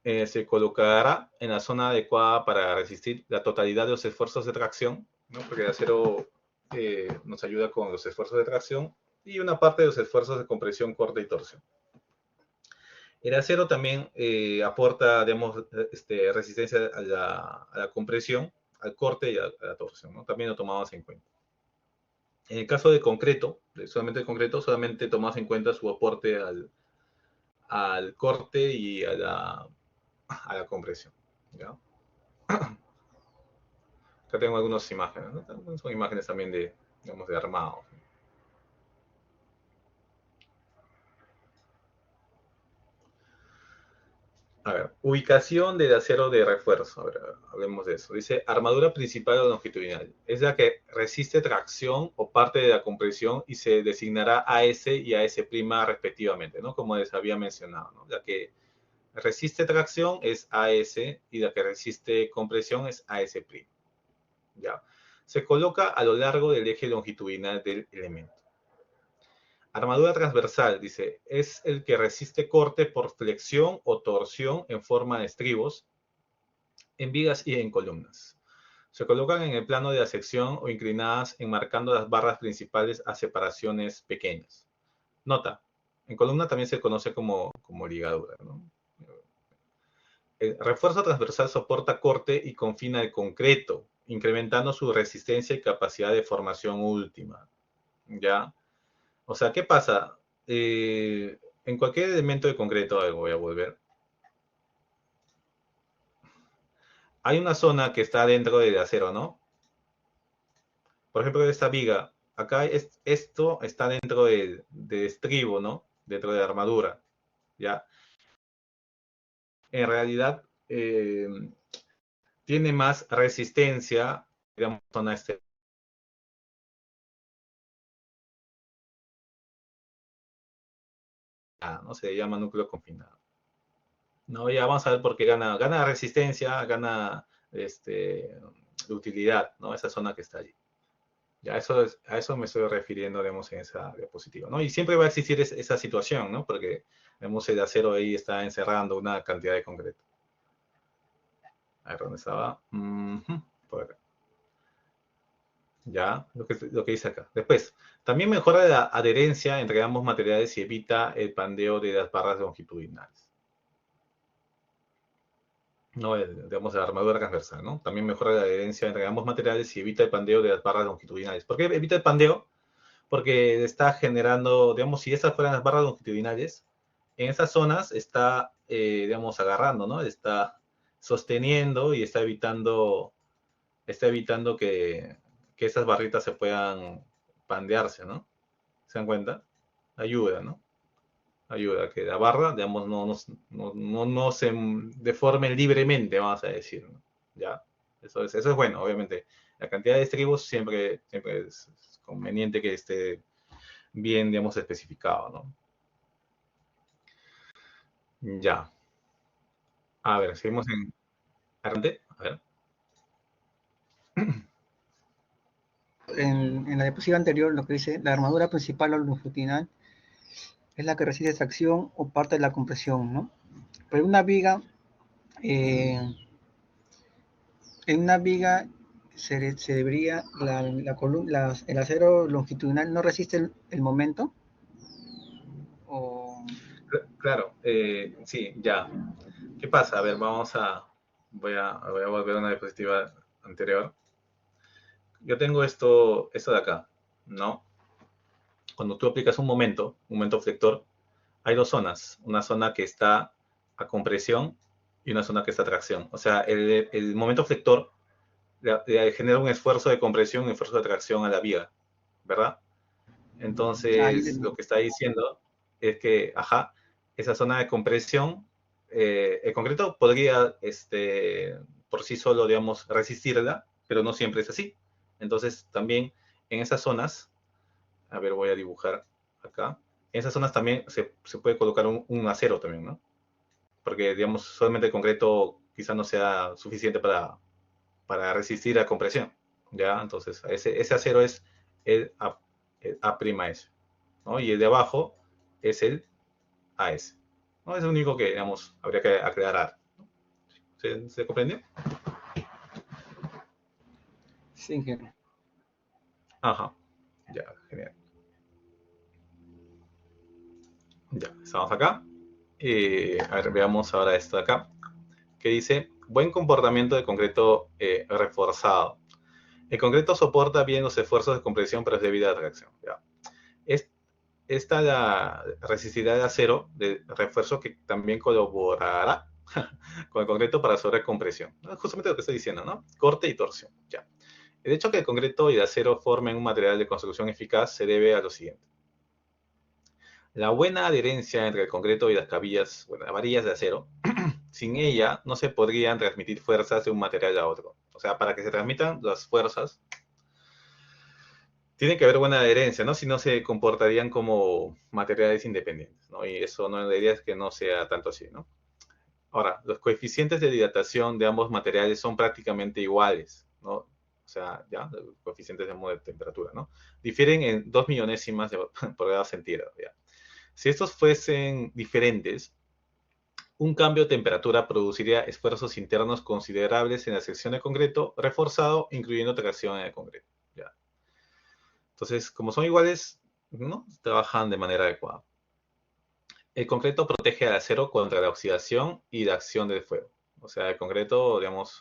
se colocará en la zona adecuada para resistir la totalidad de los esfuerzos de tracción, ¿no? Porque el acero nos ayuda con los esfuerzos de tracción y una parte de los esfuerzos de compresión, corte y torsión. El acero también aporta, digamos, resistencia a la compresión, al corte y a la torsión, ¿no? También lo tomamos en cuenta. En el caso de concreto, solamente de concreto, solamente tomamos en cuenta su aporte al corte y a la compresión, ¿ya? Acá tengo algunas imágenes, ¿no? Son imágenes también de, digamos, de armado. A ver, ubicación del acero de refuerzo. A ver, hablemos de eso. Dice, armadura principal o longitudinal. Es la que resiste tracción o parte de la compresión y se designará AS y AS' respectivamente, ¿no? Como les había mencionado, ¿no? La que resiste tracción es AS y la que resiste compresión es AS'. ¿Ya? Se coloca a lo largo del eje longitudinal del elemento. Armadura transversal, dice, es el que resiste corte por flexión o torsión en forma de estribos, en vigas y en columnas. Se colocan en el plano de la sección o inclinadas enmarcando las barras principales a separaciones pequeñas. Nota, en columna también se conoce como ligadura, ¿no? El refuerzo transversal soporta corte y confina el concreto, incrementando su resistencia y capacidad de formación última. ¿Ya? O sea, ¿qué pasa? En cualquier elemento de concreto, voy a volver, hay una zona que está dentro del acero, ¿no? Por ejemplo, esta viga, acá esto está dentro del estribo, ¿no? Dentro de la armadura, ¿ya? En realidad, tiene más resistencia, digamos, zona ¿no? Se llama núcleo confinado. No, ya vamos a ver por qué gana resistencia, gana utilidad, ¿no? Esa zona que está allí. Ya a eso me estoy refiriendo, digamos, en esa diapositiva, ¿no? Y siempre va a existir esa situación, ¿no? Porque, vemos, el acero ahí está encerrando una cantidad de concreto. A ver, ¿dónde estaba? Por acá. Ya, lo que dice acá. Después, también mejora la adherencia entre ambos materiales y evita el pandeo de las barras longitudinales. No, digamos, la armadura transversal, ¿no? También mejora la adherencia entre ambos materiales y evita el pandeo de las barras longitudinales. ¿Por qué evita el pandeo? Porque está generando, digamos, si esas fueran las barras longitudinales, en esas zonas está, digamos, agarrando, ¿no? Está sosteniendo y está evitando que esas barritas se puedan pandearse, ¿no? ¿Se dan cuenta? Ayuda, ¿no? Ayuda a que la barra, digamos, no se deforme libremente, vamos a decir, ¿no? ¿Ya? Eso es bueno, obviamente. La cantidad de estribos siempre es conveniente que esté bien, digamos, especificado, ¿no? Ya. A ver, seguimos en adelante. A ver. En la diapositiva anterior, lo que dice, la armadura principal o longitudinal es la que resiste tracción o parte de la compresión, ¿no? Pero eh, en una viga se debería, el acero longitudinal no resiste el momento, o Claro, sí, ya. ¿Qué pasa? A ver, voy a volver a una diapositiva anterior. Yo tengo esto de acá, ¿no? Cuando tú aplicas un momento flector, hay dos zonas. Una zona que está a compresión y una zona que está a tracción. O sea, el momento flector le genera un esfuerzo de compresión y un esfuerzo de tracción a la viga, ¿verdad? Entonces, lo que está diciendo es que, ajá, esa zona de compresión, el concreto podría, por sí solo, digamos, resistirla, pero no siempre es así. Entonces, también en esas zonas, a ver, voy a dibujar acá, en esas zonas también se puede colocar un acero también, ¿no? Porque, digamos, solamente el concreto quizá no sea suficiente para resistir la compresión, ¿ya? Entonces, ese acero es el A'S, ¿no? Y el de abajo es el AS, ¿no? Es lo único que, digamos, habría que aclarar. ¿Se comprendió? Singer. Ajá, ya, genial. Ya, estamos acá. A ver, veamos ahora esto de acá, que dice, buen comportamiento de concreto reforzado. El concreto soporta bien los esfuerzos de compresión, pero es debido a la tracción. ¿Ya? Es, esta la resistividad de acero de refuerzo que también colaborará con el concreto para sobrecompresión. Justamente lo que estoy diciendo, ¿no? Corte y torsión. Ya. El hecho que el concreto y el acero formen un material de construcción eficaz se debe a lo siguiente. La buena adherencia entre el concreto y las cabillas, bueno, las varillas de acero, sin ella no se podrían transmitir fuerzas de un material a otro. O sea, para que se transmitan las fuerzas, tiene que haber buena adherencia, ¿no? Si no se comportarían como materiales independientes, ¿no? Y eso no, la idea es que no sea tanto así, ¿no? Ahora, los coeficientes de dilatación de ambos materiales son prácticamente iguales, ¿no? O sea, ya, los coeficientes de temperatura, ¿no? Difieren en 2 millonésimas por grado centígrado, ya. Si estos fuesen diferentes, un cambio de temperatura produciría esfuerzos internos considerables en la sección de concreto reforzado, incluyendo tracción en el concreto, ya. Entonces, como son iguales, ¿no? Trabajan de manera adecuada. El concreto protege al acero contra la oxidación y la acción del fuego. O sea, el concreto, digamos,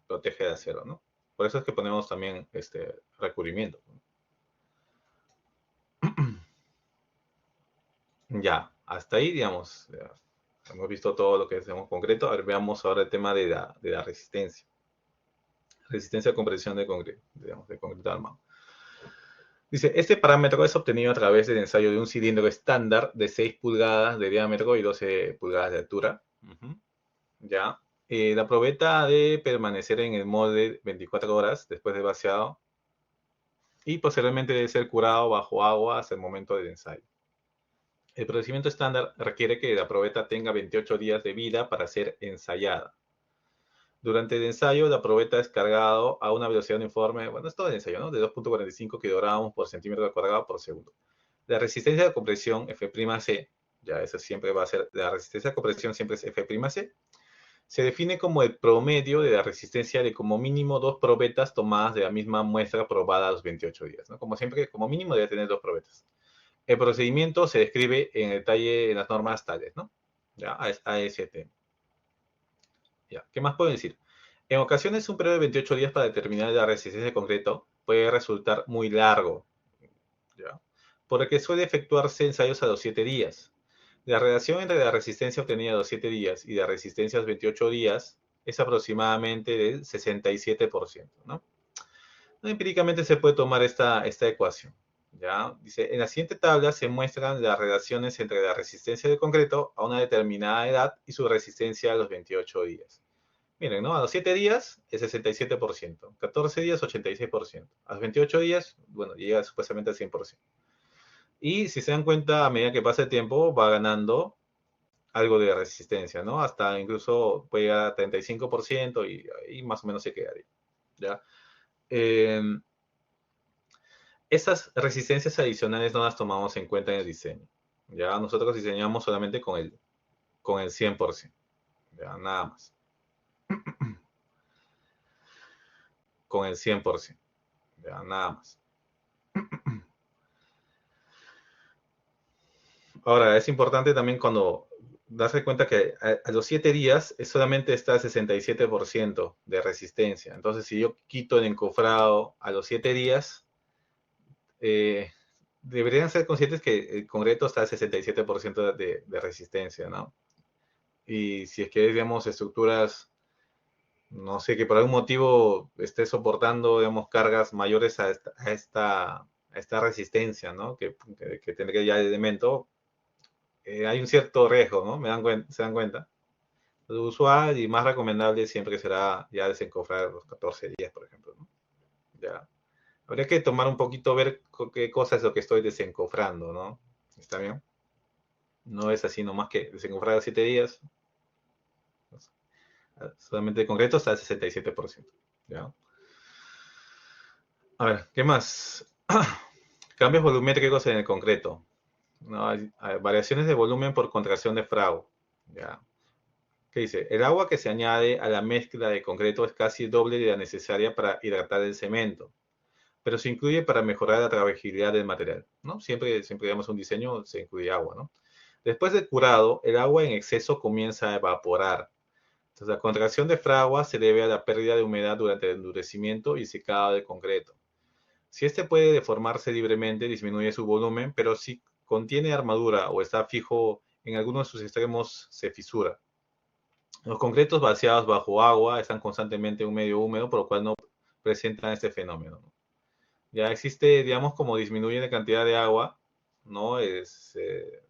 protege al acero, ¿no? Por eso es que ponemos también este recubrimiento. Ya, hasta ahí, digamos, ya hemos visto todo lo que es concreto. A ver, veamos ahora el tema de la resistencia. Resistencia a compresión de concreto, digamos, de concreto armado. Dice, este parámetro es obtenido a través del ensayo de un cilindro estándar de 6 pulgadas de diámetro y 12 pulgadas de altura. Ya. La probeta debe permanecer en el molde 24 horas después de vaciado y posteriormente debe ser curado bajo agua hasta el momento del ensayo. El procedimiento estándar requiere que la probeta tenga 28 días de vida para ser ensayada. Durante el ensayo, la probeta es cargado a una velocidad uniforme, bueno, es todo el ensayo, ¿no? De 2.45 kilogramos por centímetro cuadrado por segundo. La resistencia de compresión F'C, ya eso siempre va a ser, la resistencia de compresión siempre es F'C, se define como el promedio de la resistencia de como mínimo 2 probetas tomadas de la misma muestra probada a los 28 días, ¿no? Como siempre, como mínimo debe tener 2 probetas. El procedimiento se describe en detalle en las normas tales, ¿no? Ya, AST. Ya, ¿qué más puedo decir? En ocasiones, un periodo de 28 días para determinar la resistencia de concreto puede resultar muy largo, ¿ya? Por lo que suele efectuarse ensayos a los 7 días. La relación entre la resistencia obtenida a los 7 días y la resistencia a los 28 días es aproximadamente del 67%, ¿no? Empíricamente se puede tomar esta ecuación. ¿Ya? Dice, en la siguiente tabla se muestran las relaciones entre la resistencia del concreto a una determinada edad y su resistencia a los 28 días. Miren, ¿no? A los 7 días es 67%, 14 días 86%, a los 28 días, bueno, llega supuestamente al 100%. Y si se dan cuenta, a medida que pasa el tiempo, va ganando algo de resistencia, ¿no? Hasta incluso puede llegar a 35% y más o menos se quedaría, ¿ya? Eh, Esas resistencias adicionales no las tomamos en cuenta en el diseño. Ya nosotros diseñamos solamente con el 100%. Ya nada más. Con el 100%. Ya nada más. Ahora, es importante también cuando darse cuenta que a los 7 días solamente está el 67% de resistencia. Entonces, si yo quito el encofrado a los 7 días, eh, deberían ser conscientes que el concreto está al 67% de resistencia, ¿no? Y si es que, digamos, estructuras, no sé, que por algún motivo esté soportando, digamos, cargas mayores a esta resistencia, ¿no? Que tendría ya el elemento, hay un cierto riesgo, ¿no? ¿Se dan cuenta? Lo usual y más recomendable siempre será ya desencofrar los 14 días, por ejemplo, ¿no? Ya. Habría que tomar un poquito, ver qué cosa es lo que estoy desencofrando, ¿no? ¿Está bien? No es así nomás que desencofrar a 7 días, solamente de concreto está al 67%. ¿Ya? A ver, ¿qué más? Cambios volumétricos en el concreto. ¿No? Hay variaciones de volumen por contracción de fragua. ¿Ya? ¿Qué dice? El agua que se añade a la mezcla de concreto es casi el doble de la necesaria para hidratar el cemento, pero se incluye para mejorar la trabajabilidad del material, ¿no? Siempre digamos, un diseño se incluye agua, ¿no? Después del curado, el agua en exceso comienza a evaporar. Entonces, la contracción de fragua se debe a la pérdida de humedad durante el endurecimiento y secado del concreto. Si este puede deformarse libremente, disminuye su volumen, pero si contiene armadura o está fijo en alguno de sus extremos, se fisura. Los concretos vaciados bajo agua están constantemente en un medio húmedo, por lo cual no presentan este fenómeno. Ya existe, digamos, como disminuye la cantidad de agua, ¿no? Existe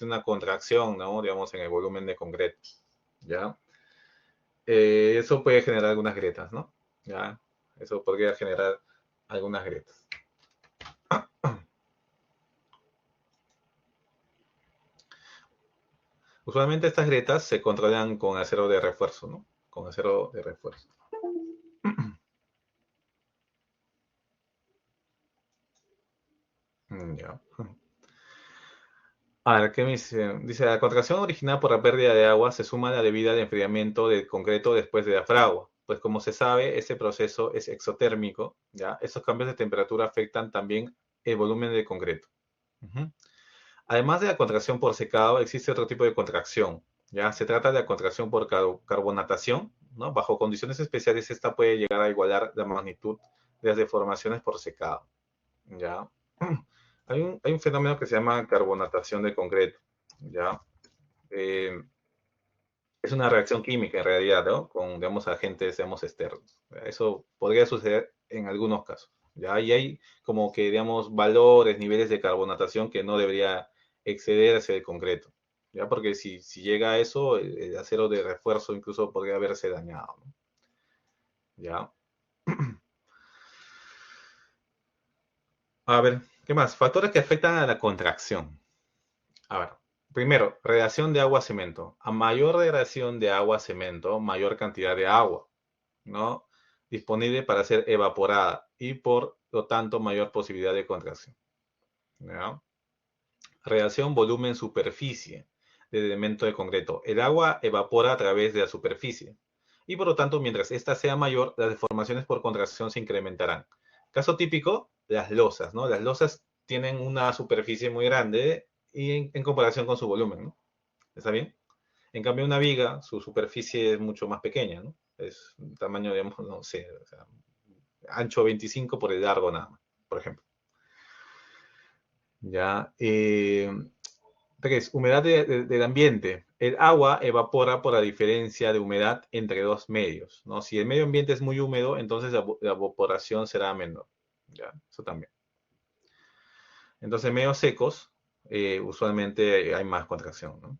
una contracción, ¿no? Digamos, en el volumen de concreto, ¿ya? Eso puede generar algunas grietas, ¿no? ¿Ya? Eso podría generar algunas grietas. Usualmente estas grietas se controlan con acero de refuerzo, ¿no? Con acero de refuerzo. Ya. A ver, ¿qué me dice? Dice, la contracción originada por la pérdida de agua se suma a la debida al enfriamiento del concreto después de la fragua. Pues como se sabe, este proceso es exotérmico, ¿ya? Estos cambios de temperatura afectan también el volumen del concreto. Ujú. Además de la contracción por secado, existe otro tipo de contracción, ¿ya? Se trata de la contracción por carbonatación, ¿no? Bajo condiciones especiales, esta puede llegar a igualar la magnitud de las deformaciones por secado, ¿ya? Hay un fenómeno que se llama carbonatación de concreto, ¿ya? Eh, es una reacción química en realidad, ¿no? Con, digamos, agentes, digamos, externos. Eso podría suceder en algunos casos, ¿ya? Y hay como que, digamos, valores, niveles de carbonatación que no debería excederse del concreto, ¿ya? Porque si llega a eso, el acero de refuerzo incluso podría haberse dañado, ¿no? ¿Ya? A ver, ¿qué más? Factores que afectan a la contracción. A ver, primero, reacción de agua-cemento. A mayor reacción de agua-cemento, mayor cantidad de agua, ¿no? Disponible para ser evaporada y por lo tanto mayor posibilidad de contracción. ¿Ya? Reacción volumen-superficie del elemento de concreto. El agua evapora a través de la superficie y por lo tanto mientras ésta sea mayor, las deformaciones por contracción se incrementarán. Caso típico, las losas, ¿no? Las losas tienen una superficie muy grande y en comparación con su volumen, ¿no? ¿Está bien? En cambio, una viga, su superficie es mucho más pequeña, ¿no? Es un tamaño, digamos, no sé, o sea, ancho 25 por el largo nada más, por ejemplo. Ya. 3. Humedad del ambiente. El agua evapora por la diferencia de humedad entre dos medios, ¿no? Si el medio ambiente es muy húmedo, entonces la evaporación será menor. Ya, eso también. Entonces, medios secos, usualmente hay más contracción, ¿no?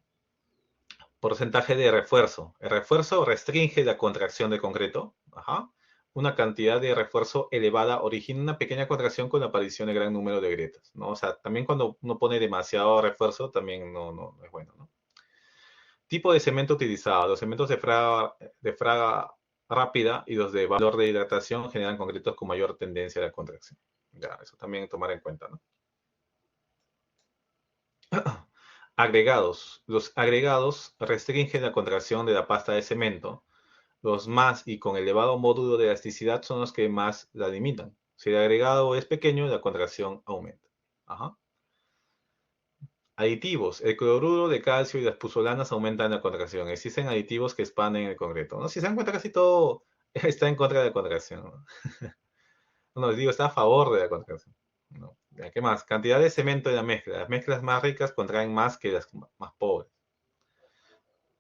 Porcentaje de refuerzo. El refuerzo restringe la contracción de concreto. Ajá. Una cantidad de refuerzo elevada origina una pequeña contracción con la aparición de gran número de grietas, ¿no? O sea, también cuando uno pone demasiado refuerzo, también no es bueno, ¿no? Tipo de cemento utilizado. Los cementos de fraga rápida y los de valor de hidratación generan concretos con mayor tendencia a la contracción. Ya, eso también tomar en cuenta, ¿no? Agregados. Los agregados restringen la contracción de la pasta de cemento. Los más y con elevado módulo de elasticidad son los que más la limitan. Si el agregado es pequeño, la contracción aumenta. Ajá. Aditivos. El cloruro de calcio y las puzolanas aumentan la contracción. Existen aditivos que expanden el concreto, ¿no? Si se dan cuenta, casi todo está en contra de la contracción, ¿no? Bueno, les digo, está a favor de la contracción, ¿no? ¿Qué más? Cantidad de cemento en la mezcla. Las mezclas más ricas contraen más que las más pobres.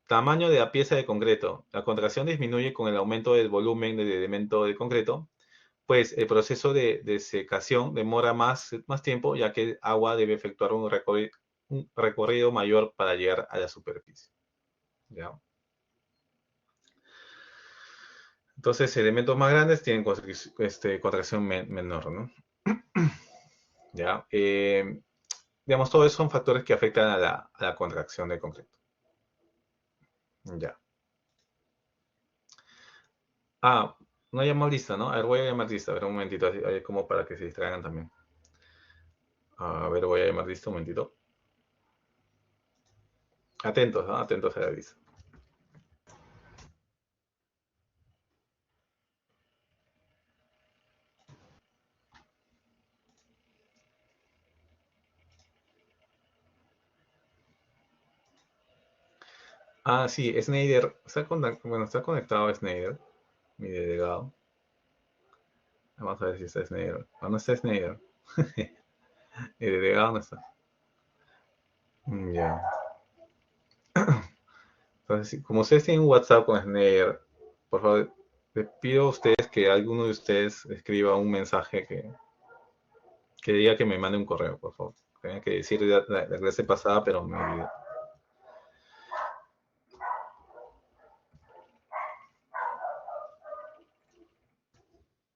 Tamaño de la pieza de concreto. La contracción disminuye con el aumento del volumen del elemento de concreto, pues el proceso de secación demora más tiempo, ya que el agua debe efectuar un recorrido mayor para llegar a la superficie. ¿Ya? Entonces, elementos más grandes tienen contracción menor, ¿no? ¿Ya? Digamos, todos esos son factores que afectan a la contracción del concreto. Ya. Ah, no llamó lista, ¿no? A ver, voy a llamar lista, a ver, un momentito, así, como para que se distraigan también. A ver, voy a llamar lista un momentito. Atentos, ¿no? Atentos a la lista. Ah, sí, Snyder. Bueno, está conectado a Snyder, mi delegado. Vamos a ver si está Snyder. Ah, no está Snyder. El delegado no está. Ya. Entonces, como ustedes tienen un WhatsApp con Snyder, por favor, les pido a ustedes que alguno de ustedes escriba un mensaje que diga que me mande un correo, por favor. Tenía que decir la clase pasada, pero me olvidé.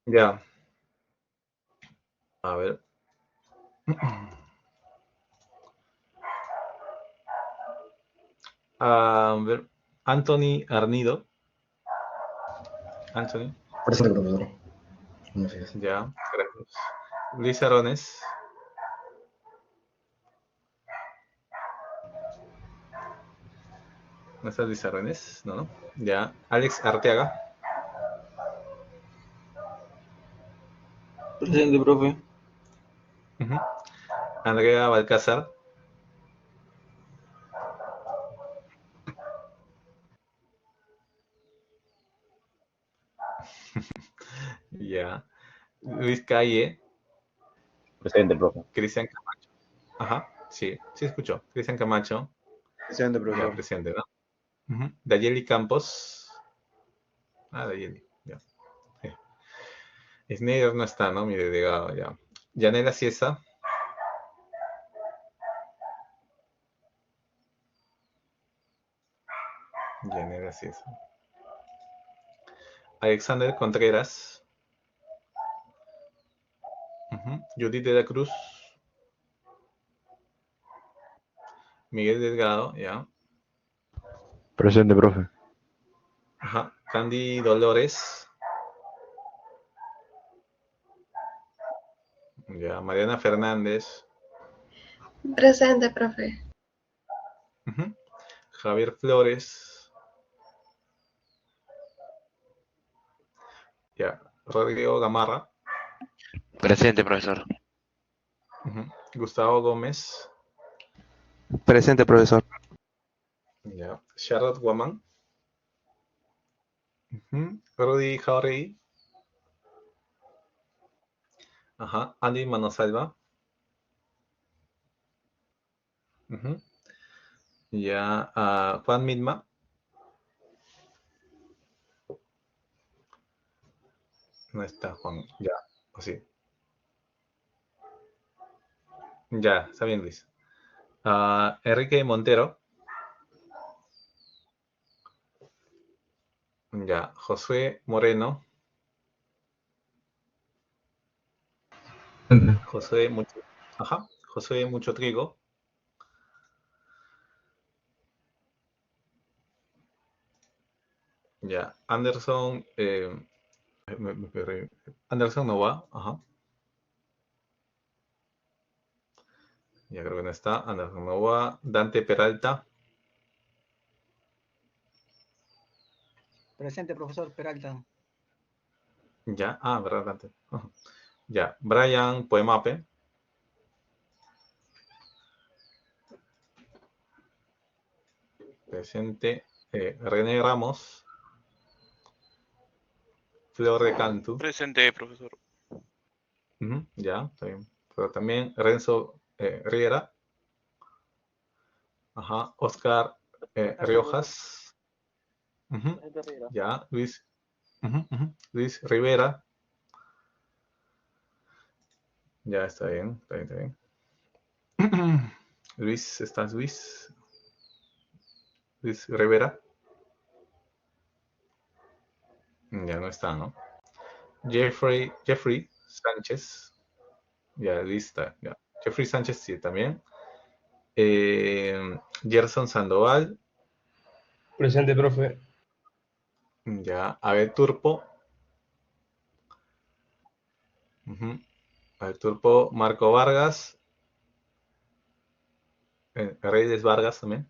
Ya. A ver. A ver. Anthony Arnido. Anthony. Presente, profesor. Gracias. Ya. Gracias. Luis Arones. ¿No estás Luis Arones? No, no. Ya. Alex Arteaga. Presente, profe. Ujú. Andrea Balcázar. Ya. Luis Calle. Presente, profe. Cristian Camacho. Ajá. Sí, sí escuchó. Cristian Camacho. Presente, Ya, profesor. presidente, ¿no? Ujú. Dayeli Campos. Ah, Dayeli. Ya. Sí. Snyder no está, ¿no? Mi delegado, ya. Yanela Ciesa. Yanela Ciesa. Alexander Contreras. Judith de la Cruz. Miguel Delgado, ya. Presente, profe. Ajá. Candy Dolores. Ya. Mariana Fernández. Presente, profe. Ujú. Javier Flores. Ya. Rodrigo Gamarra. Presente, profesor. Ujú. Gustavo Gómez. Presente, profesor. Ya. Charlotte Guamán. Ujú. Rudy Jauregui. Ajá. Andy Manosalva. Ujú. Ya. Juan Midma. No está Juan. Ya. O sí. Ya. Está bien, Luis. Enrique Montero. Ya. Josué Moreno. Josué Mucho. Ajá. Josué Mucho Trigo. Ya. Anderson. Me perdí. Anderson no va. Ajá. Ya creo que no está. Anderson no va. Dante Peralta. Presente, profesor Peralta. Ya. ¿Verdad, Dante? Ajá. Ya. Brian Poemape. Presente. René Ramos. Flor de Cantu. Presente, profesor. Ujú, ya, está bien. Pero también Renzo Riera. Ajá. Oscar Riojas. Ujú, ya. Luis. Ujú. Luis Rivera. Ya está bien, está bien, está bien. Luis, ¿estás Luis? Luis Rivera. Ya no está, ¿no? Jeffrey Sánchez. Ya, lista. Ya. Jeffrey Sánchez sí, también. Gerson Sandoval. Presente, profe. Ya. Abel Turpo. Ujú. Abel Turpo. Marco Vargas. Reyes Vargas también.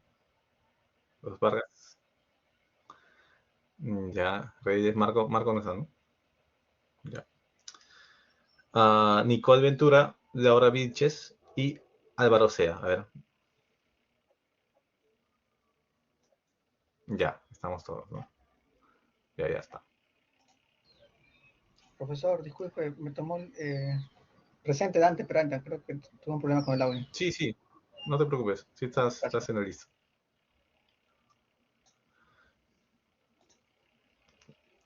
Los Vargas. Ya. Reyes Marco no está, ¿no? Ya. Nicole Ventura. Laura Vilches. Y Álvaro Sea. A ver. Ya. Estamos todos, ¿no? Ya está. Profesor, disculpe, me tomó presente Dante Peralta, creo que tuvo un problema con el audio. Sí. No te preocupes. Sí estás en la lista.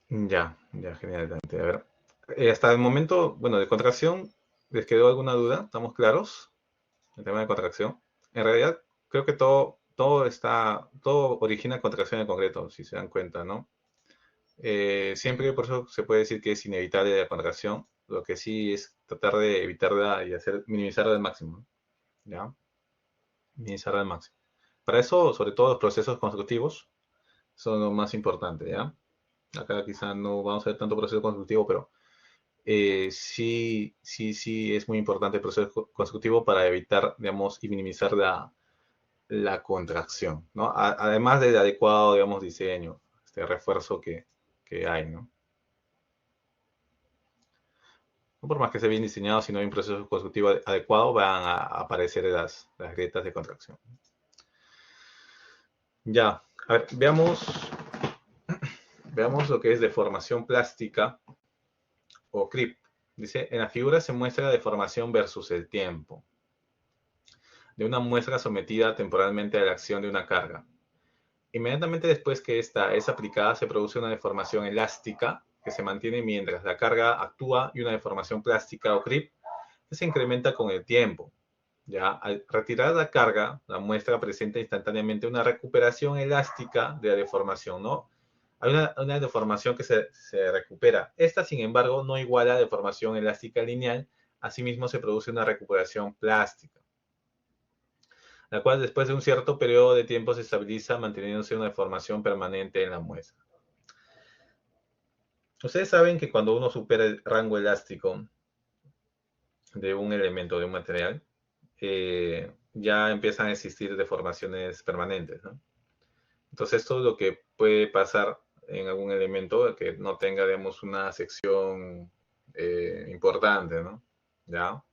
Ya, genial, Dante. A ver, hasta el momento, bueno, de contracción, ¿les quedó alguna duda? ¿Estamos claros? El tema de contracción. En realidad, creo que todo origina contracción en concreto, si se dan cuenta, ¿no? Siempre por eso se puede decir que es inevitable la contracción. Lo que sí es tratar de evitarla y minimizarla al máximo, ¿ya? Minimizarla al máximo. Para eso, sobre todo los procesos constructivos son lo más importante, ¿ya? Acá quizá no vamos a ver tanto proceso constructivo, pero sí es muy importante el proceso constructivo para evitar, digamos, y minimizar la contracción, ¿no? Además del adecuado, digamos, diseño, este refuerzo que hay, ¿no? No por más que esté bien diseñado, si no hay un proceso constructivo adecuado, van a aparecer las grietas de contracción. Ya, a ver, veamos lo que es deformación plástica o CRIP. Dice, en la figura se muestra la deformación versus el tiempo de una muestra sometida temporalmente a la acción de una carga. Inmediatamente después que esta es aplicada, se produce una deformación elástica que se mantiene mientras la carga actúa y una deformación plástica o CRIP que se incrementa con el tiempo. Ya, al retirar la carga, la muestra presenta instantáneamente una recuperación elástica de la deformación, ¿no? Hay una deformación que se recupera. Esta, sin embargo, no iguala a deformación elástica lineal. Asimismo, se produce una recuperación plástica. la cual después de un cierto periodo de tiempo se estabiliza manteniéndose una deformación permanente en la muestra. Ustedes saben que cuando uno supera el rango elástico de un elemento, de un material, ya empiezan a existir deformaciones permanentes, ¿no? Entonces, esto es lo que puede pasar en algún elemento que no tenga, digamos, una sección importante, ¿no? ¿Ya?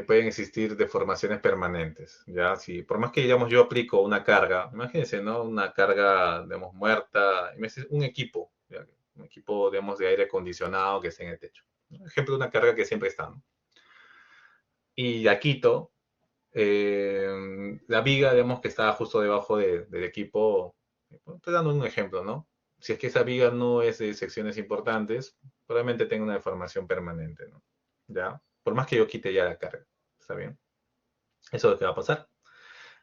Pueden existir deformaciones permanentes, ¿ya? Si, por más que, digamos, yo aplico una carga, imagínense, ¿no? Una carga, digamos, muerta, un equipo, ¿ya? Un equipo, digamos, de aire acondicionado que esté en el techo. Por ejemplo, una carga que siempre está, ¿no? Y la quito, la viga, digamos, que está justo debajo del equipo, estoy dando un ejemplo, ¿no? Si es que esa viga no es de secciones importantes, probablemente tenga una deformación permanente, ¿no? ¿Ya? Por más que yo quite ya la carga, ¿está bien? Eso es lo que va a pasar.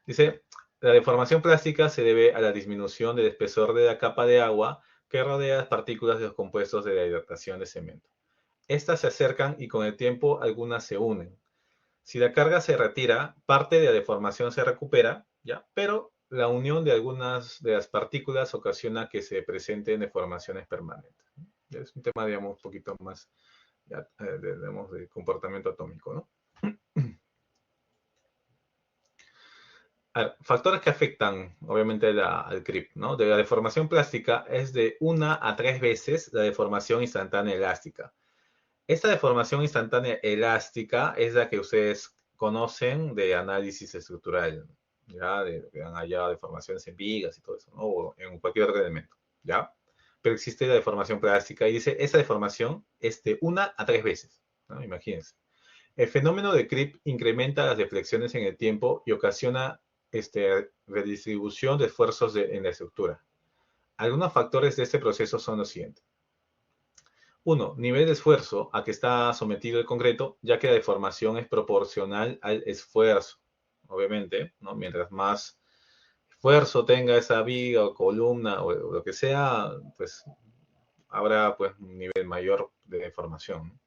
Dice, la deformación plástica se debe a la disminución del espesor de la capa de agua que rodea las partículas de los compuestos de la hidratación de cemento. Estas se acercan y con el tiempo algunas se unen. Si la carga se retira, parte de la deformación se recupera, ¿ya? Pero la unión de algunas de las partículas ocasiona que se presenten deformaciones permanentes. Es un tema, digamos, un poquito más, ya, digamos, de comportamiento atómico, ¿no? A ver, factores que afectan, obviamente, al CRIP, ¿no? De la deformación plástica es de 1 a 3 veces la deformación instantánea elástica. Esta deformación instantánea elástica es la que ustedes conocen de análisis estructural, ¿ya? Que han hallado deformaciones en vigas y todo eso, ¿no? O en cualquier otro elemento, ¿ya? Pero existe la deformación plástica y dice, esa deformación es de 1 a 3 veces, ¿no? Imagínense. El fenómeno de CRIP incrementa las deflexiones en el tiempo y ocasiona redistribución de esfuerzos en la estructura. Algunos factores de este proceso son los siguientes. 1. Nivel de esfuerzo a que está sometido el concreto, ya que la deformación es proporcional al esfuerzo. Obviamente, ¿no? Mientras más esfuerzo tenga esa viga o columna o lo que sea, pues habrá pues, un nivel mayor de deformación.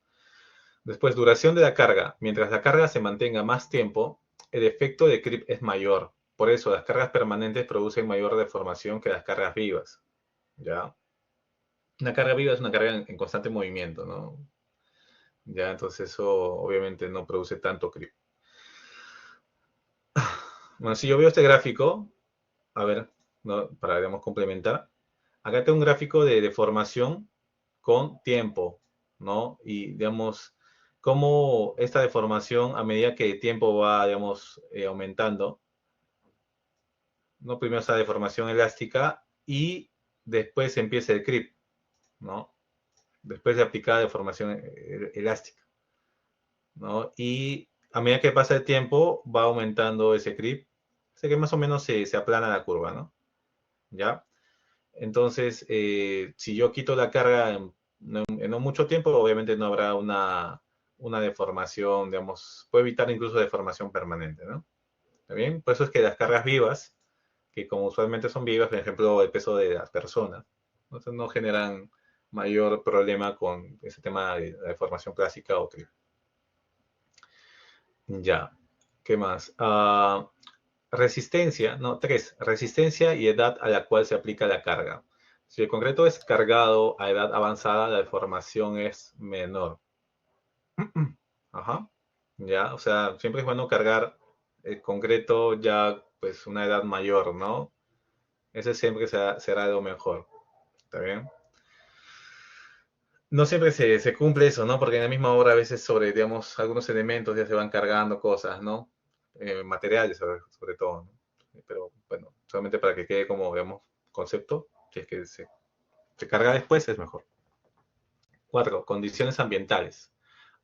Después, duración de la carga. Mientras la carga se mantenga más tiempo, el efecto de CRIP es mayor. Por eso, las cargas permanentes producen mayor deformación que las cargas vivas. ¿Ya? Una carga viva es una carga en constante movimiento, ¿no? Ya, entonces eso obviamente no produce tanto CRIP. Bueno, si yo veo este gráfico, a ver, ¿no? Para, digamos, complementar. Acá tengo un gráfico de deformación con tiempo, ¿no? Y, digamos, cómo esta deformación, a medida que el tiempo va, digamos, aumentando, ¿no? Primero esa deformación elástica y después empieza el CRIP, ¿no? Después de aplicar deformación elástica, ¿no? Y a medida que pasa el tiempo, va aumentando ese CRIP. Sé que más o menos se aplana la curva, ¿no? ¿Ya? Entonces, si yo quito la carga en no mucho tiempo, obviamente no habrá una deformación, digamos, puede evitar incluso deformación permanente, ¿no? ¿Está bien? Por eso es que las cargas vivas, que como usualmente son vivas, por ejemplo, el peso de las personas, entonces no generan mayor problema con ese tema de la deformación clásica o CRIP. Ya, ¿qué más? Resistencia, no, 3. Resistencia y edad a la cual se aplica la carga. Si el concreto es cargado a edad avanzada, la deformación es menor. Ajá. Ya, o sea, siempre es bueno cargar el concreto ya, pues, una edad mayor, ¿no? Ese siempre será lo mejor. ¿Está bien? No siempre se cumple eso, ¿no? Porque en la misma obra a veces sobre, digamos, algunos elementos ya se van cargando cosas, ¿no? Materiales sobre todo, ¿no? Pero bueno, solamente para que quede como, digamos, concepto, si es que se carga después es mejor. 4. Condiciones ambientales.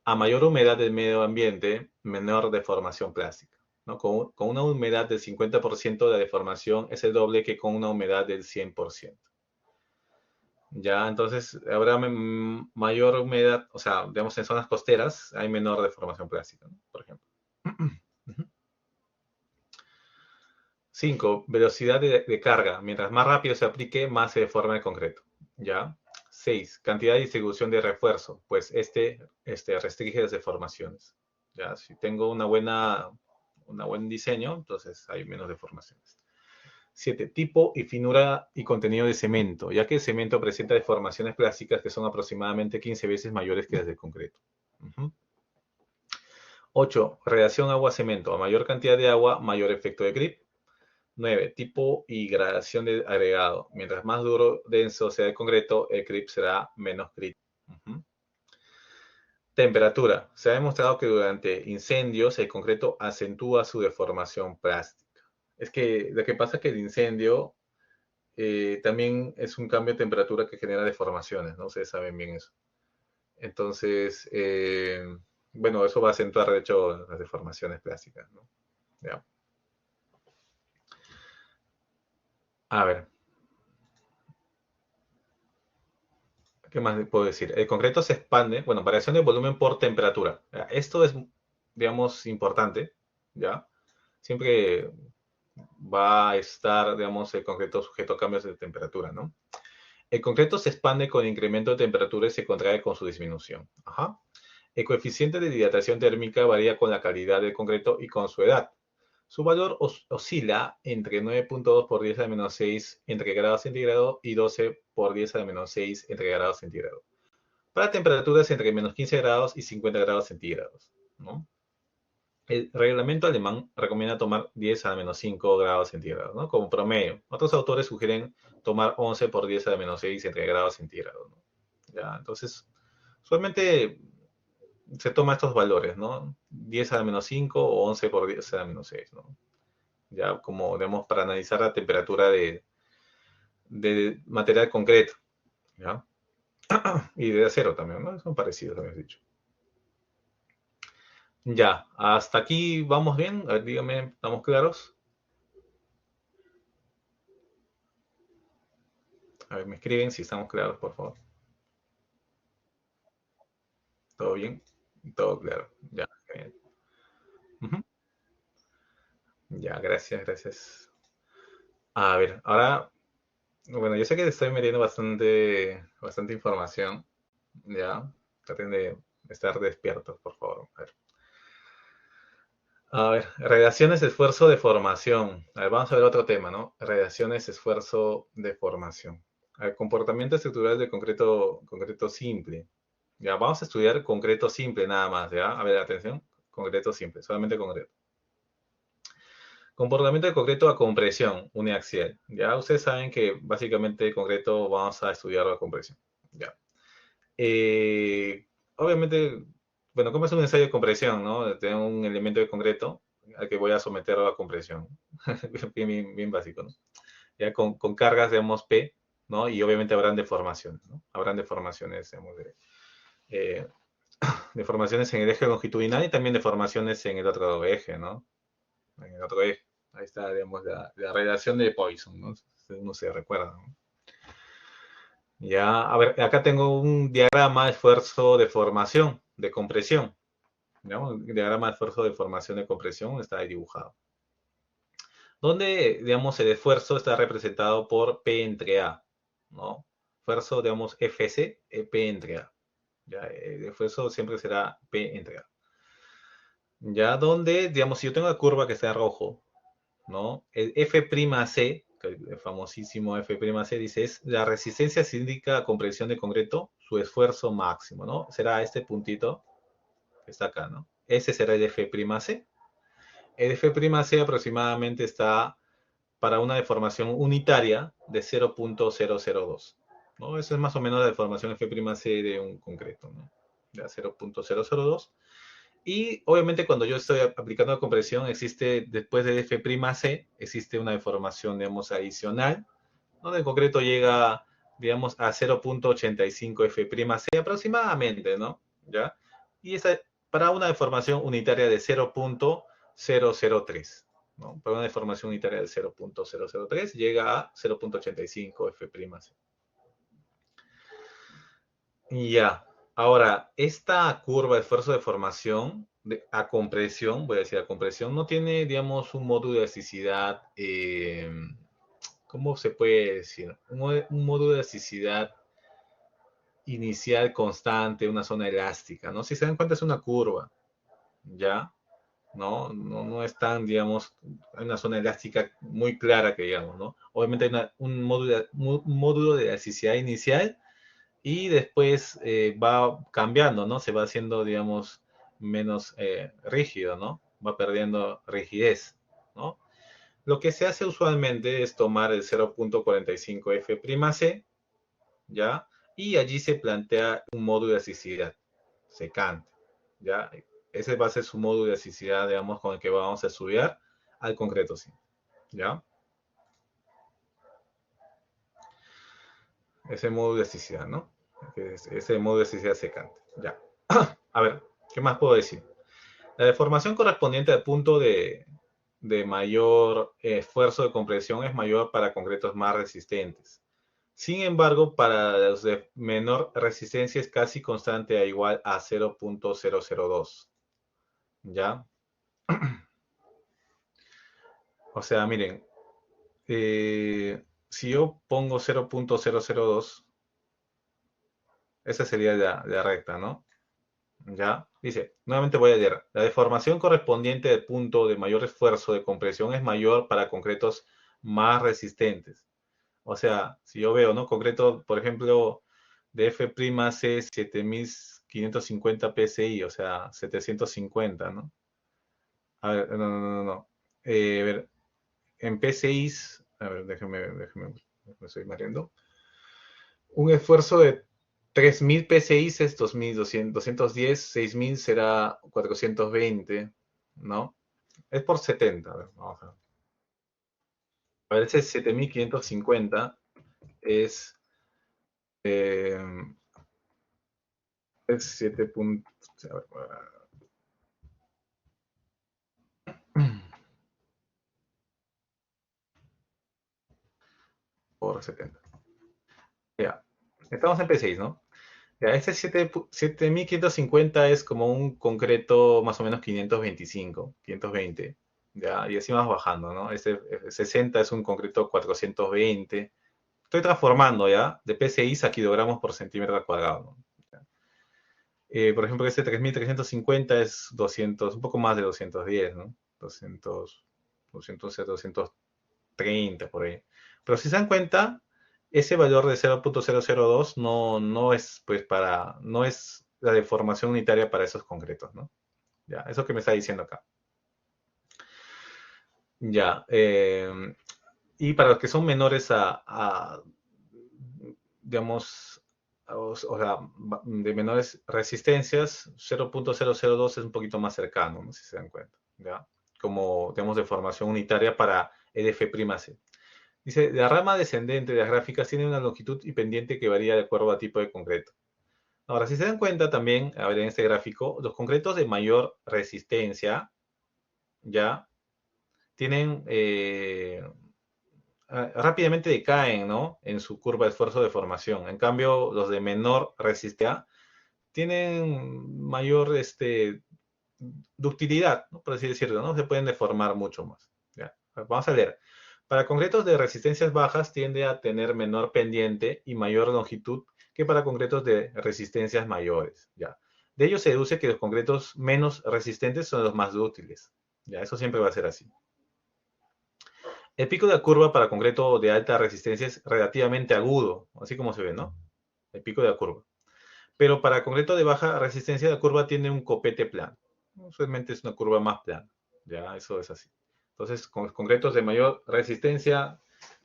A mayor humedad del medio ambiente, menor deformación plástica, ¿no? Con una humedad del 50%, la deformación es el doble que con una humedad del 100%. Ya, entonces habrá mayor humedad, o sea, digamos en zonas costeras hay menor deformación plástica, ¿no? Por ejemplo. 5. Velocidad de carga. Mientras más rápido se aplique, más se deforma el concreto. ¿Ya? 6. Cantidad de distribución de refuerzo. Pues este restringe las deformaciones. ¿Ya? Si tengo una buena un buen diseño, entonces hay menos deformaciones. 7. Tipo y finura y contenido de cemento, ya que el cemento presenta deformaciones plásticas que son aproximadamente 15 veces mayores que las del concreto. 8. Relación agua-cemento. A mayor cantidad de agua, mayor efecto de grip. 9. Tipo y gradación de agregado. Mientras más duro, denso sea el concreto, el grip será menos crítico. Temperatura. Se ha demostrado que durante incendios el concreto acentúa su deformación plástica. Es que lo que pasa es que el incendio también es un cambio de temperatura que genera deformaciones, ¿no? Ustedes saben bien eso. Entonces, bueno, eso va a acentuar, de hecho, las deformaciones plásticas, ¿no? Ya. A ver. ¿Qué más puedo decir? El concreto se expande, bueno, variación de volumen por temperatura. Esto es, digamos, importante, ¿ya? Siempre va a estar, digamos, el concreto sujeto a cambios de temperatura, ¿no? El concreto se expande con incremento de temperatura y se contrae con su disminución. Ajá. El coeficiente de dilatación térmica varía con la calidad del concreto y con su edad. Su valor oscila entre 9.2 por 10 a la menos 6 entre grados centígrados y 12 por 10 a la menos 6 entre grados centígrados. Para temperaturas entre menos 15 grados y 50 grados centígrados, ¿no? El reglamento alemán recomienda tomar 10 a la menos 5 grados centígrados, ¿no? Como promedio. Otros autores sugieren tomar 11 por 10 a la menos 6 entre grados centígrados, ¿no? Ya, entonces, usualmente se toma estos valores, ¿no? 10 a la menos 5 o 11 por 10 a la menos 6, ¿no? Ya como, digamos, para analizar la temperatura de material concreto, ¿ya? Y de acero también, ¿no? Son parecidos, habías dicho. Ya, hasta aquí vamos bien. A ver, díganme, ¿estamos claros? A ver, me escriben si estamos claros, por favor. ¿Todo bien? Todo claro. Ya, genial. Ya, gracias, gracias. A ver, ahora, bueno, yo sé que te estoy metiendo bastante información. Ya, traten de estar despiertos, por favor. A ver, radiaciones, esfuerzo, deformación. A ver, vamos a ver otro tema, ¿no? Radiaciones, esfuerzo, deformación. A ver, comportamiento estructural de concreto simple. Ya, vamos a estudiar concreto simple nada más, ¿ya? A ver, atención, concreto simple, solamente concreto. Comportamiento de concreto a compresión uniaxial. Ya, ustedes saben que básicamente concreto vamos a estudiar la compresión. Ya. Obviamente, bueno, como es un ensayo de compresión, ¿no? Tengo un elemento de concreto al que voy a someter a la compresión. bien básico, ¿no? Ya con cargas, digamos, P, ¿no? Y obviamente habrán deformaciones, ¿no? Habrán deformaciones, digamos, deformaciones en el eje longitudinal y también deformaciones en el otro eje, ¿no? En el otro eje. Ahí está, digamos, la relación de Poisson, ¿no? Uno se recuerda, ¿no? Ya, a ver, acá tengo un diagrama de esfuerzo de formación, de compresión. ¿No? Un diagrama de esfuerzo de formación de compresión está ahí dibujado. Donde, digamos, el esfuerzo está representado por P entre A, ¿no? Esfuerzo, digamos, FC, P entre A. Ya, el esfuerzo siempre será P entre A. Ya, donde, digamos, si yo tengo la curva que está en rojo, ¿no? El F'C, el famosísimo F'C, dice, es la resistencia cilíndrica a compresión de concreto, su esfuerzo máximo, ¿no? Será este puntito que está acá, ¿no? Ese será el F'C. El F'C aproximadamente está para una deformación unitaria de 0.002, ¿no? Eso es más o menos la deformación F'C de un concreto, ¿no? De 0.002. Y obviamente cuando yo estoy aplicando la compresión, existe, después de F'C, existe una deformación, digamos, adicional, donde el concreto llega, digamos, a 0.85 F'C aproximadamente, ¿no? ¿Ya? Y esa, para una deformación unitaria de 0.003, ¿no? Para una deformación unitaria de 0.003 llega a 0.85 F'C. Ya. Ahora, esta curva de esfuerzo de formación a compresión, voy a decir a compresión, no tiene, digamos, un módulo de elasticidad, ¿cómo se puede decir? Un módulo de elasticidad inicial constante, una zona elástica, ¿no? Si se dan cuenta es una curva, ¿ya? ¿no? No es tan, digamos, hay una zona elástica muy clara que digamos, ¿no? Obviamente hay un módulo de elasticidad inicial y después va cambiando, ¿no? Se va haciendo, digamos, menos rígido, ¿no? Va perdiendo rigidez, ¿no? Lo que se hace usualmente es tomar el 0.45 F'C, ¿ya? Y allí se plantea un módulo de elasticidad secante, ¿ya? Ese va a ser su módulo de elasticidad, digamos, con el que vamos a estudiar al concreto, sí, ¿ya? Ese módulo de elasticidad, ¿no? Ese módulo de elasticidad secante, ya. A ver, ¿qué más puedo decir? La deformación correspondiente al punto de mayor esfuerzo de compresión es mayor para concretos más resistentes. Sin embargo, para los de menor resistencia es casi constante a igual a 0.002. ¿Ya? O sea, miren, si yo pongo 0.002, esa sería la recta, ¿no? ¿Ya? Dice, nuevamente voy a leer. La deformación correspondiente del punto de mayor esfuerzo de compresión es mayor para concretos más resistentes. O sea, si yo veo, ¿no? Concreto, por ejemplo, de F'C 7550 PSI, o sea, 750, ¿no? A ver, no. A ver, en PSIs, a ver, déjeme, me estoy mareando. Un esfuerzo de 3000 PSIs es 2210, 6000 será 420, ¿no? Es por 70, a ver, vamos a ver. A ver, ese 7550 es, eh, es 7 puntos, por 70. Ya, estamos en P6, ¿no? Ya, este 7550 es como un concreto más o menos 525, 520, ya, y así vamos bajando, ¿no? Este 60 es un concreto 420. Estoy transformando, ¿ya? De PSI a kilogramos por centímetro cuadrado, ¿no? Por ejemplo, este 3350 es 200, un poco más de 210, ¿no? 230 por ahí. Pero si se dan cuenta, ese valor de 0.002 no es, pues, no es la deformación unitaria para esos concretos, ¿no? Ya, eso que me está diciendo acá. Ya, y para los que son menores digamos, o sea, de menores resistencias, 0.002 es un poquito más cercano, ¿no? Si se dan cuenta, ¿ya? Como, digamos, de formación unitaria para EDF'. Dice, la rama descendente de las gráficas tiene una longitud y pendiente que varía de acuerdo a tipo de concreto. Ahora, si se dan cuenta también, a ver, en este gráfico, los concretos de mayor resistencia, ya, tienen, rápidamente decaen, ¿no? En su curva de esfuerzo de formación. En cambio, los de menor resistencia tienen mayor ductilidad, ¿no? Por así decirlo, ¿no? Se pueden deformar mucho más. ¿Ya? Vamos a leer. Para concretos de resistencias bajas tiende a tener menor pendiente y mayor longitud que para concretos de resistencias mayores. ¿Ya? De ello se deduce que los concretos menos resistentes son los más dúctiles. ¿Ya? Eso siempre va a ser así. El pico de la curva para concreto de alta resistencia es relativamente agudo, así como se ve, ¿no? El pico de la curva. Pero para concreto de baja resistencia, la curva tiene un copete plano. Usualmente es una curva más plana. Ya, eso es así. Entonces, con los concretos de mayor resistencia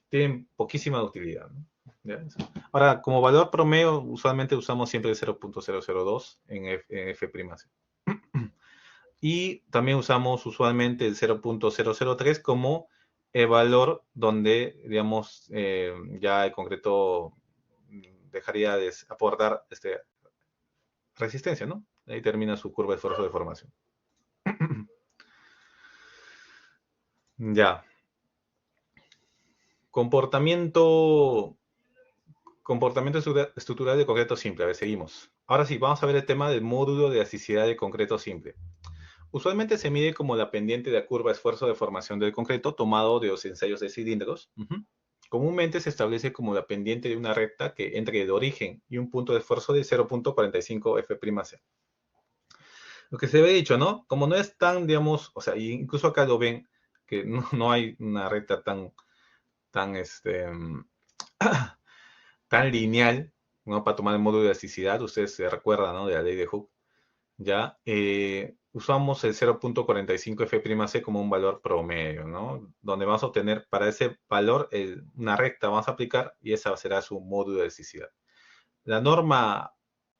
tienen poquísima utilidad, ¿no? ¿Ya? Ahora, como valor promedio, usualmente usamos siempre el 0.002 en F'C. Y también usamos usualmente el 0.003 como el valor donde, digamos, ya el concreto dejaría de aportar resistencia, ¿no? Ahí termina su curva de esfuerzo de formación. Ya. Comportamiento estructural de concreto simple. A ver, seguimos. Ahora sí, vamos a ver el tema del módulo de elasticidad de concreto simple. Usualmente se mide como la pendiente de la curva de esfuerzo de formación del concreto tomado de los ensayos de cilindros. Comúnmente se establece como la pendiente de una recta que entre el origen y un punto de esfuerzo de 0.45 F'C. Lo que se había dicho, ¿no? Como no es tan, digamos, o sea, incluso acá lo ven, que no hay una recta tan, tan lineal, ¿no? Para tomar el módulo de elasticidad, ustedes se recuerdan, ¿no? De la ley de Hooke, ¿ya? Usamos el 0.45 F'C como un valor promedio, ¿no? Donde vamos a obtener, para ese valor, una recta vamos a aplicar y esa será su módulo de elasticidad. La norma,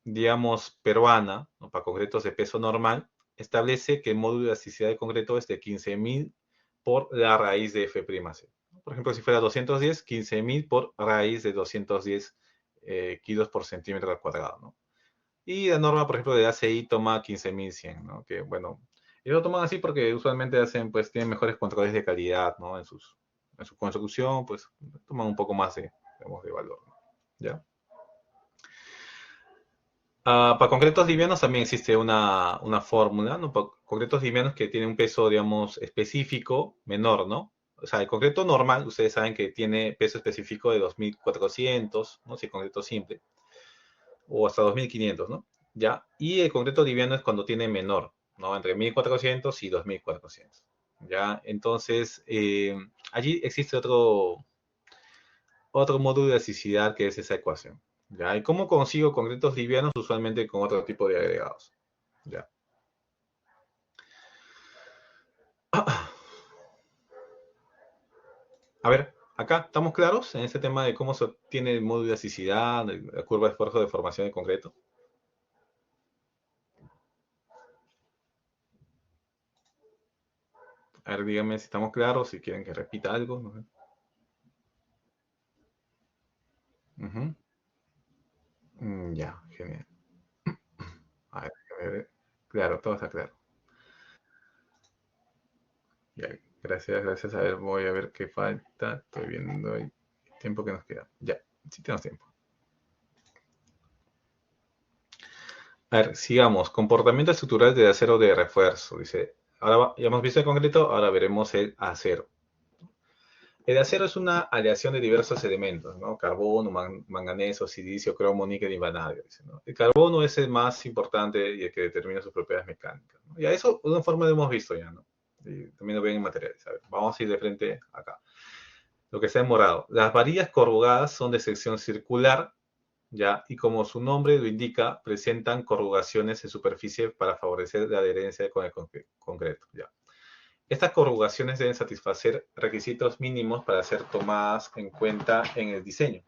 digamos, peruana, ¿no? Para concretos de peso normal, establece que el módulo de elasticidad de concreto es de 15.000 por la raíz de F'C. Por ejemplo, si fuera 210, 15.000 por raíz de 210 kilos por centímetro al cuadrado, ¿no? Y la norma, por ejemplo, de ACI toma 15.100, ¿no? Que, bueno, ellos lo toman así porque usualmente tienen mejores controles de calidad, ¿no? En su construcción, pues, toman un poco más digamos, de valor, ¿no? ¿Ya? Para concretos livianos también existe una fórmula, ¿no? Para concretos livianos que tienen un peso, digamos, específico, menor, ¿no? O sea, el concreto normal, ustedes saben que tiene peso específico de 2.400, ¿no? Si es concreto simple, o hasta 2.500, ¿no? ¿Ya? Y el concreto liviano es cuando tiene menor, ¿no? Entre 1.400 y 2.400, ¿ya? Entonces, allí existe otro módulo de elasticidad que es esa ecuación. ¿Ya? ¿Y cómo consigo concretos livianos? Usualmente con otro tipo de agregados. ¿Ya? A ver, acá estamos claros en este tema de cómo se obtiene el módulo de elasticidad, la curva de esfuerzo de formación de concreto. A ver, díganme si estamos claros, si quieren que repita algo. No sé. Ya, genial. A ver, claro, todo está claro. Ya, gracias. A ver, voy a ver qué falta. Estoy viendo el tiempo que nos queda. Ya, sí tenemos tiempo. A ver, sigamos. Comportamiento estructural de acero de refuerzo. Dice, ahora ya hemos visto el concreto, ahora veremos el acero. El acero es una aleación de diversos elementos, ¿no? Carbono, manganeso, silicio, cromo, níquel y vanadio. Dice, ¿no? El carbono es el más importante y el que determina sus propiedades mecánicas, ¿no? Y a eso de una forma lo hemos visto ya, ¿no? Y también lo ven en materiales. A ver, vamos a ir de frente acá. Lo que está en morado. Las varillas corrugadas son de sección circular, ¿ya? Y como su nombre lo indica, presentan corrugaciones en superficie para favorecer la adherencia con el concreto, ¿ya? Estas corrugaciones deben satisfacer requisitos mínimos para ser tomadas en cuenta en el diseño.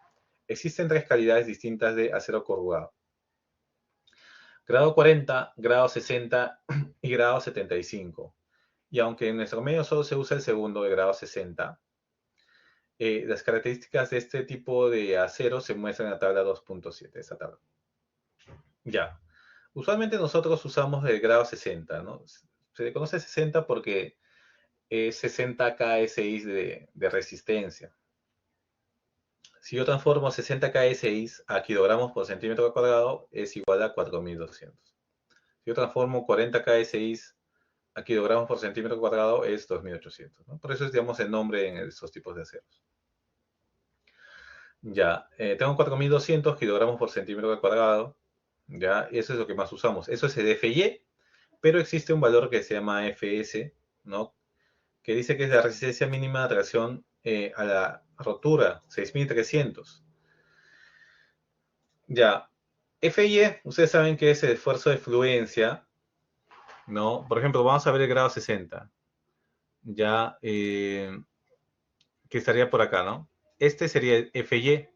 Existen tres calidades distintas de acero corrugado: grado 40, grado 60 y grado 75. Y aunque en nuestro medio solo se usa el segundo, de grado 60, las características de este tipo de acero se muestran en la tabla 2.7, esta tabla. Ya. Usualmente nosotros usamos el grado 60, ¿no? Se le conoce 60 porque es 60 kSI de resistencia. Si yo transformo 60 kSI a kilogramos por centímetro cuadrado, es igual a 4.200. Si yo transformo 40 kSI a kilogramos por centímetro cuadrado, es 2.800, ¿no? Por eso es, digamos, el nombre en estos tipos de aceros. Ya, tengo 4.200 kilogramos por centímetro cuadrado. Ya, eso es lo que más usamos. Eso es el FY, pero existe un valor que se llama FS, ¿no? Que dice que es la resistencia mínima de atracción a la rotura, 6.300. Ya, FY, ustedes saben que es el esfuerzo de fluencia, ¿no? Por ejemplo, vamos a ver el grado 60. Ya, que estaría por acá, ¿no? Este sería el FY,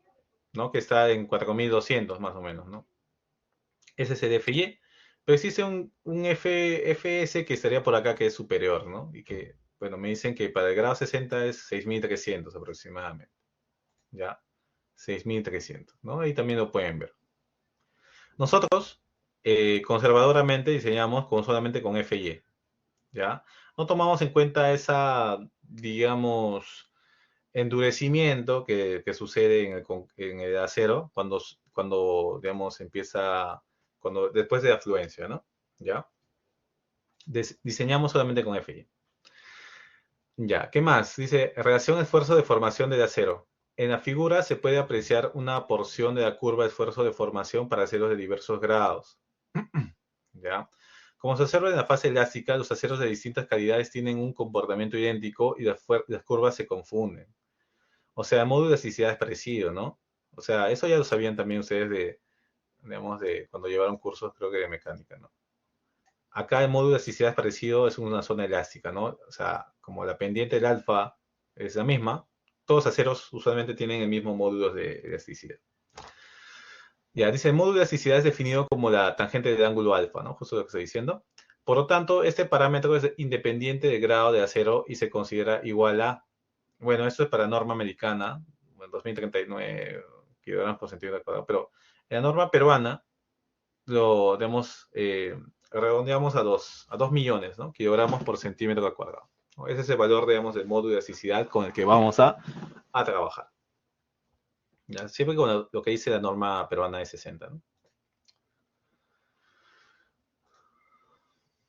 ¿no? Que está en 4.200 más o menos, ¿no? Ese es el FY. Pero existe un FS que estaría por acá que es superior, ¿no? Y que, bueno, me dicen que para el grado 60 es 6.300 aproximadamente. ¿Ya? 6.300, ¿no? Ahí también lo pueden ver. Nosotros, conservadoramente, diseñamos solamente con FY, ¿ya? No tomamos en cuenta esa, digamos, endurecimiento que sucede en el acero cuando digamos, después de la afluencia, ¿no? ¿Ya? Diseñamos solamente con FY. Ya, ¿qué más? Dice, relación esfuerzo de formación del acero. En la figura se puede apreciar una porción de la curva de esfuerzo de formación para aceros de diversos grados. ¿Ya? Como se observa en la fase elástica, los aceros de distintas calidades tienen un comportamiento idéntico y las curvas se confunden. O sea, el módulo de elasticidad es parecido, ¿no? O sea, eso ya lo sabían también ustedes digamos, de cuando llevaron cursos, creo que de mecánica, ¿no? Acá el módulo de elasticidad es parecido, es una zona elástica, ¿no? O sea, como la pendiente del alfa es la misma, todos los aceros usualmente tienen el mismo módulo de elasticidad. Ya, dice, el módulo de elasticidad es definido como la tangente del ángulo alfa, ¿no? Justo lo que estoy diciendo. Por lo tanto, este parámetro es independiente del grado de acero y se considera igual a, bueno, esto es para norma americana, 2039 kilogramos por centímetro cuadrado, pero en la norma peruana lo, digamos, redondeamos a 2 millones, ¿no? Kilogramos por centímetro cuadrado, ¿no? Ese es el valor, digamos, del módulo de elasticidad con el que vamos a trabajar. ¿Ya? Siempre con lo que dice la norma peruana de 60, ¿no?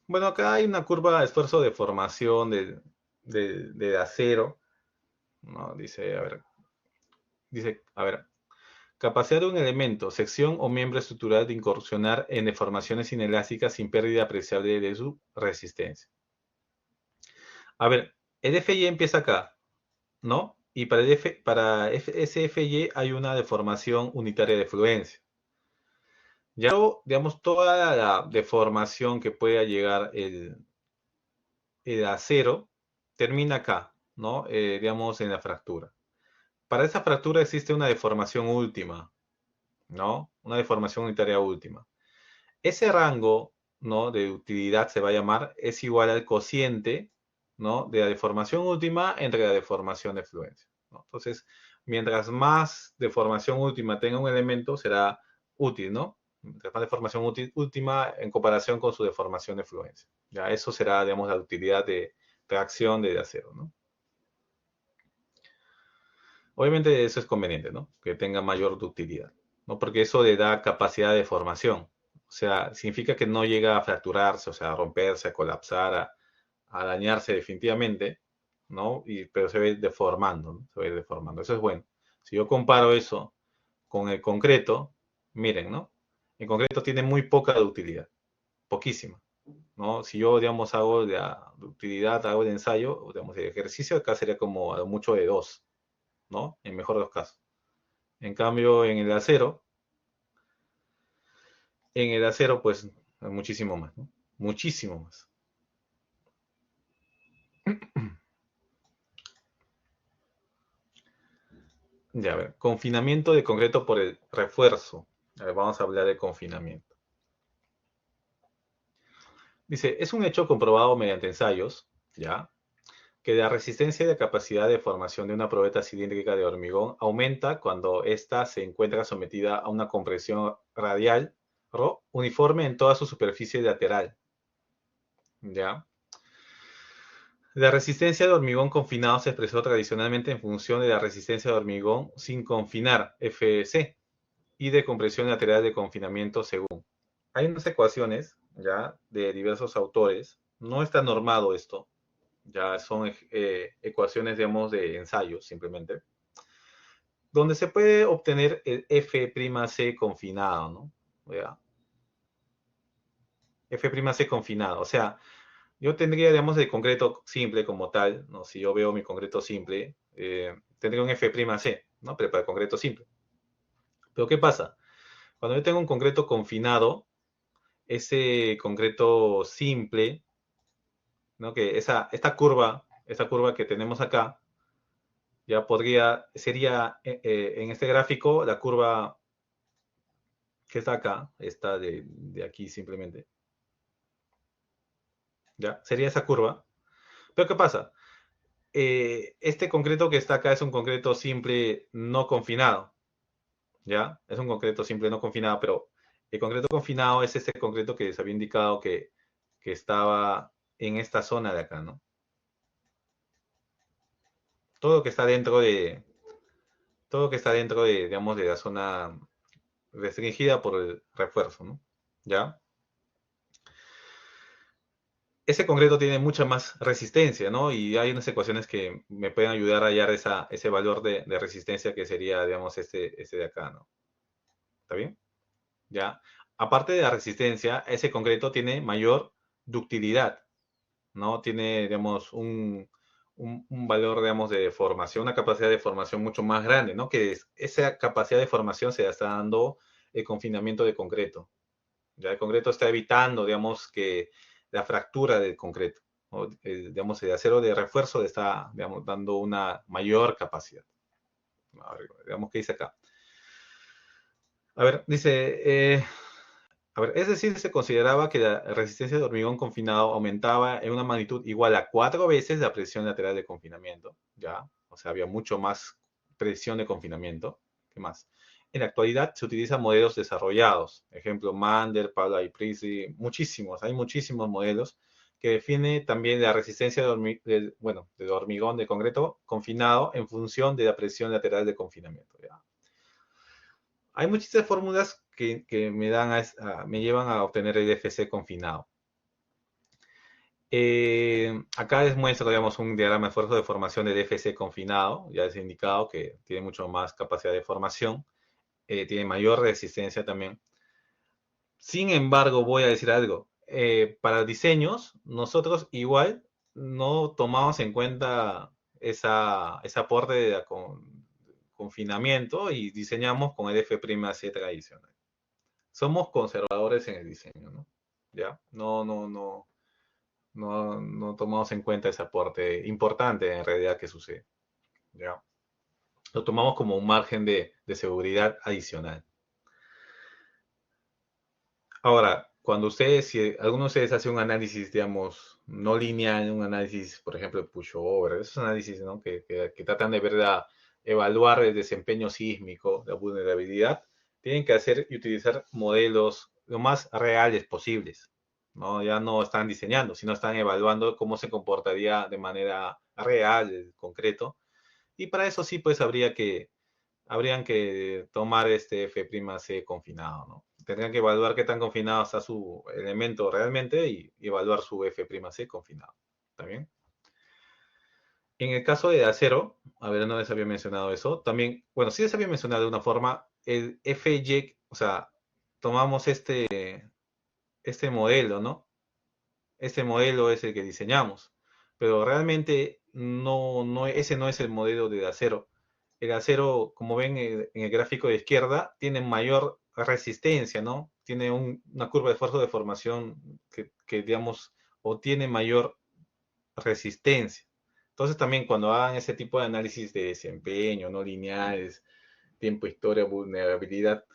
Bueno, acá hay una curva de esfuerzo de formación de acero, ¿no? Dice, a ver, capacidad de un elemento, sección o miembro estructural de incursionar en deformaciones inelásticas sin pérdida apreciable de su resistencia. A ver, el FY empieza acá, ¿no? Y para ese FY hay una deformación unitaria de fluencia. Ya, digamos, toda la deformación que pueda llegar el acero termina acá, ¿no? Digamos, en la fractura. Para esa fractura existe una deformación última, ¿no? Una deformación unitaria última. Ese rango, ¿no? De utilidad se va a llamar, es igual al cociente, ¿no? De la deformación última entre la deformación de fluencia, ¿no? Entonces, mientras más deformación última tenga un elemento, será útil, ¿no? Mientras más deformación última en comparación con su deformación de fluencia. Ya, eso será, digamos, la utilidad de reacción de acero, ¿no? Obviamente eso es conveniente, ¿no? Que tenga mayor ductilidad, ¿no? Porque eso le da capacidad de formación. O sea, significa que no llega a fracturarse, o sea, a romperse, a colapsar, a dañarse definitivamente, ¿no? Pero se va a ir deformando, ¿no? Se va a ir deformando. Eso es bueno. Si yo comparo eso con el concreto, miren, ¿no? El concreto tiene muy poca ductilidad, poquísima, ¿no? Si yo, digamos, hago la utilidad, hago el ensayo, digamos, el ejercicio, acá sería como a lo mucho de 2, ¿no? En mejor de los casos. En cambio, en el acero, pues, muchísimo más, ¿no? Muchísimo más. Ya, a ver, confinamiento de concreto por el refuerzo. A ver, vamos a hablar de confinamiento. Dice, es un hecho comprobado mediante ensayos, ¿ya? Que la resistencia y la capacidad de formación de una probeta cilíndrica de hormigón aumenta cuando ésta se encuentra sometida a una compresión radial uniforme en toda su superficie lateral, ¿ya? La resistencia de hormigón confinado se expresó tradicionalmente en función de la resistencia de hormigón sin confinar, FC, y de compresión lateral de confinamiento según. Hay unas ecuaciones, ya, de diversos autores. No está normado esto, ya son ecuaciones, digamos, de ensayos, simplemente, donde se puede obtener el F'C confinado, ¿no? ¿Ya? F'C confinado, o sea, yo tendría, digamos, el concreto simple como tal, ¿no? Si yo veo mi concreto simple, tendría un F'C, ¿no? Pero para el concreto simple. Pero ¿qué pasa? Cuando yo tengo un concreto confinado, ese concreto simple, ¿no? Que esta curva que tenemos acá, ya sería en este gráfico la curva que está acá, esta de aquí simplemente. ¿Ya? Sería esa curva. Pero ¿qué pasa? Este concreto que está acá es un concreto simple no confinado. ¿Ya? Es un concreto simple no confinado, pero el concreto confinado es este concreto que se había indicado que estaba en esta zona de acá, ¿no? Todo lo que está dentro de, digamos, de la zona restringida por el refuerzo, ¿no? ¿Ya? Ese concreto tiene mucha más resistencia, ¿no? Y hay unas ecuaciones que me pueden ayudar a hallar ese valor de resistencia que sería, digamos, este de acá, ¿no? ¿Está bien? ¿Ya? Aparte de la resistencia, ese concreto tiene mayor ductilidad, ¿no? Tiene, digamos, un valor, digamos, de formación, una capacidad de formación mucho más grande, ¿no? Que esa capacidad de formación se está dando el confinamiento de concreto. Ya el concreto está evitando, digamos, que la fractura del concreto, ¿no? Digamos, el acero de refuerzo le está, digamos, dando una mayor capacidad. A ver, digamos, ¿qué dice acá? A ver, dice, a ver, es decir, se consideraba que la resistencia de hormigón confinado aumentaba en una magnitud igual a 4 veces la presión lateral de confinamiento, ¿ya? O sea, había mucho más presión de confinamiento. ¿Qué más? En la actualidad se utilizan modelos desarrollados, ejemplo, Mander, Pablo y Priestley, muchísimos, hay muchísimos modelos que definen también la resistencia del hormigón de concreto confinado en función de la presión lateral de confinamiento, ¿ya? Hay muchísimas fórmulas que me llevan a obtener el FC confinado. Acá les muestro, digamos, un diagrama de esfuerzo de formación del FC confinado. Ya les he indicado que tiene mucho más capacidad de formación, tiene mayor resistencia también. Sin embargo, voy a decir algo. Para diseños, nosotros igual no tomamos en cuenta ese aporte de confinamiento y diseñamos con el F'(C) tradicional. Somos conservadores en el diseño, ¿no? ¿Ya? No tomamos en cuenta ese aporte importante en realidad que sucede, ¿ya? Lo tomamos como un margen de seguridad adicional. Ahora, cuando si alguno de ustedes hace un análisis, digamos, no lineal, un análisis, por ejemplo, de pushover, esos análisis, ¿no? que tratan de evaluar el desempeño sísmico, la vulnerabilidad, tienen que hacer y utilizar modelos lo más reales posibles, ¿no? Ya no están diseñando, sino están evaluando cómo se comportaría de manera real, en concreto. Y para eso sí, pues habrían que tomar este F'C confinado, ¿no? Tendrían que evaluar qué tan confinado está su elemento realmente y evaluar su F'C confinado. ¿Está bien? En el caso de acero, a ver, no les había mencionado eso. También, bueno, sí les había mencionado de una forma, el FY, o sea, tomamos este modelo, ¿no? Este modelo es el que diseñamos, pero realmente ese no es el modelo de acero. El acero, como ven en el gráfico de izquierda, tiene mayor resistencia, ¿no? Tiene una curva de esfuerzo de formación digamos, o tiene mayor resistencia. Entonces también cuando hagan ese tipo de análisis de desempeño, no lineales, tiempo, historia, vulnerabilidad,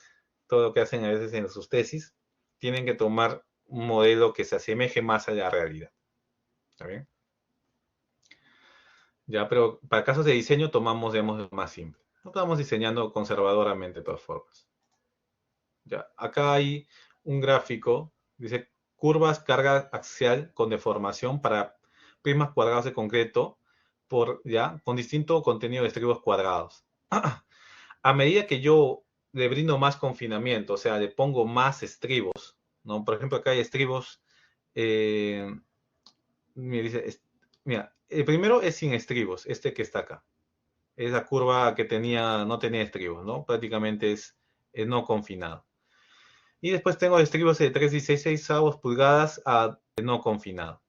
todo lo que hacen a veces en sus tesis, tienen que tomar un modelo que se asemeje más a la realidad. ¿Está bien? Ya, pero para casos de diseño tomamos, digamos, lo más simple. No estamos diseñando conservadoramente de todas formas. Ya, acá hay un gráfico, dice curvas carga axial con deformación para prismas cuadrados de concreto con distinto contenido de estribos cuadrados. A medida que yo le brindo más confinamiento, o sea, le pongo más estribos, ¿no? Por ejemplo, acá hay estribos, me dice, mira, el primero es sin estribos, este que está acá. Es la curva que no tenía estribos, ¿no? Prácticamente es no confinado. Y después tengo estribos de 3,16 pulgadas a no confinado.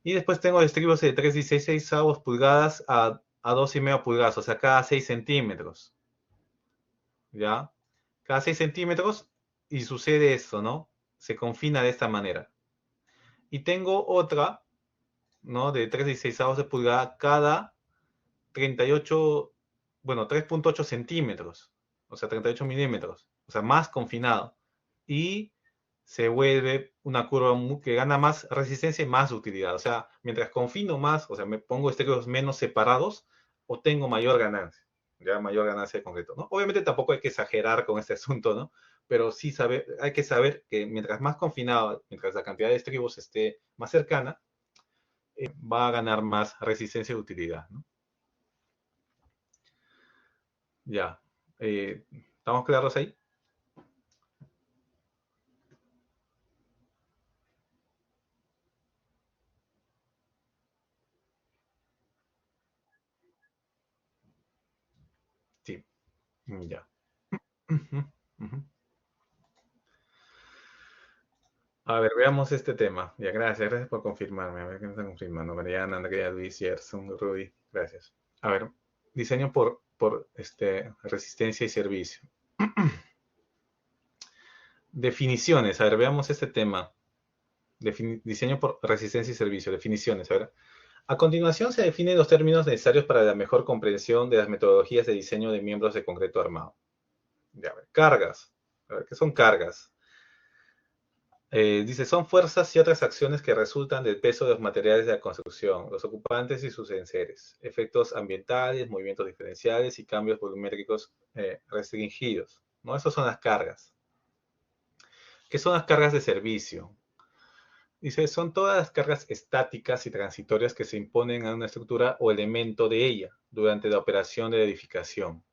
Y después tengo estribos de 3,16 pulgadas a 2,5 pulgadas, o sea, cada 6 centímetros. ¿Ya? Cada 6 centímetros y sucede esto, ¿no? Se confina de esta manera. Y tengo otra, ¿no? De 3,16 de pulgada cada 38, bueno, 3,8 centímetros, o sea, 38 milímetros, o sea, más confinado. Y se vuelve una curva que gana más resistencia y más utilidad. O sea, mientras confino más, o sea, me pongo estribos menos separados, obtengo mayor ganancia, ya mayor ganancia de concreto, ¿no? Obviamente tampoco hay que exagerar con este asunto, ¿no? Pero sí hay que saber que mientras más confinado, mientras la cantidad de estribos esté más cercana, va a ganar más resistencia y utilidad, ¿no? Ya. ¿Estamos claros ahí? Sí. Ya. A ver, veamos este tema. Ya, gracias por confirmarme. A ver qué me están confirmando. Mariana, Andrea, Luis, Gerson, Rudy. Gracias. A ver, diseño por resistencia y servicio. Definiciones. A ver, veamos este tema. Diseño por resistencia y servicio. Definiciones. A ver. A continuación se definen los términos necesarios para la mejor comprensión de las metodologías de diseño de miembros de concreto armado. Ya, a ver, cargas. A ver, ¿qué son cargas? Dice, son fuerzas y otras acciones que resultan del peso de los materiales de la construcción, los ocupantes y sus enseres, efectos ambientales, movimientos diferenciales y cambios volumétricos restringidos, ¿no? Esas son las cargas. ¿Qué son las cargas de servicio? Dice, son todas las cargas estáticas y transitorias que se imponen a una estructura o elemento de ella durante la operación de edificación,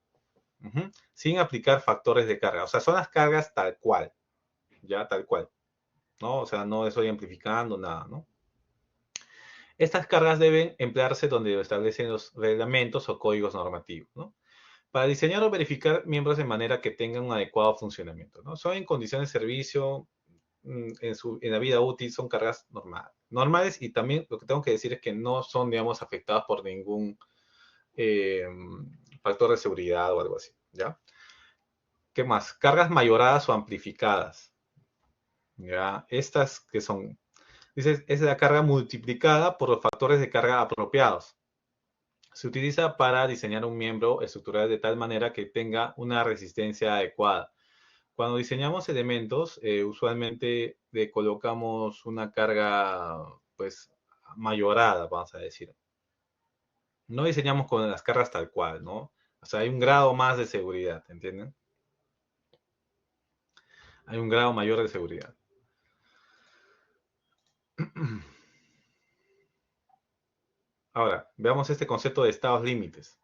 sin aplicar factores de carga. O sea, son las cargas tal cual, ya tal cual. ¿No? O sea, no estoy amplificando nada, ¿no? Estas cargas deben emplearse donde lo establecen los reglamentos o códigos normativos, ¿no? Para diseñar o verificar miembros de manera que tengan un adecuado funcionamiento, ¿no? Son en condiciones de servicio, en la vida útil, son cargas normales y también lo que tengo que decir es que no son, digamos, afectadas por ningún factor de seguridad o algo así, ¿ya? ¿Qué más? Cargas mayoradas o amplificadas. ¿Ya? Estas que son, dice, es la carga multiplicada por los factores de carga apropiados. Se utiliza para diseñar un miembro estructural de tal manera que tenga una resistencia adecuada. Cuando diseñamos elementos, usualmente le colocamos una carga, pues, mayorada, vamos a decir. No diseñamos con las cargas tal cual, ¿no? O sea, hay un grado más de seguridad, ¿entienden? Hay un grado mayor de seguridad. Ahora, veamos este concepto de estados límites.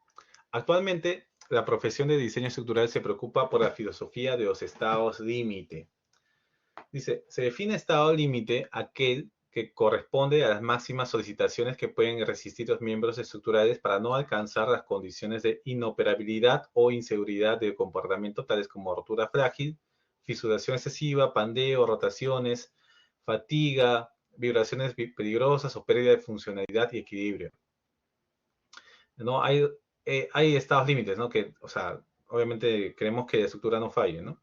Actualmente, la profesión de diseño estructural se preocupa por la filosofía de los estados límite. Dice, se define estado límite aquel que corresponde a las máximas solicitaciones que pueden resistir los miembros estructurales para no alcanzar las condiciones de inoperabilidad o inseguridad del comportamiento, tales como rotura frágil, fisuración excesiva, pandeo, rotaciones, fatiga, vibraciones peligrosas o pérdida de funcionalidad y equilibrio. ¿No? Hay estados límites, ¿no? Que, o sea, obviamente queremos que la estructura no falle, ¿no?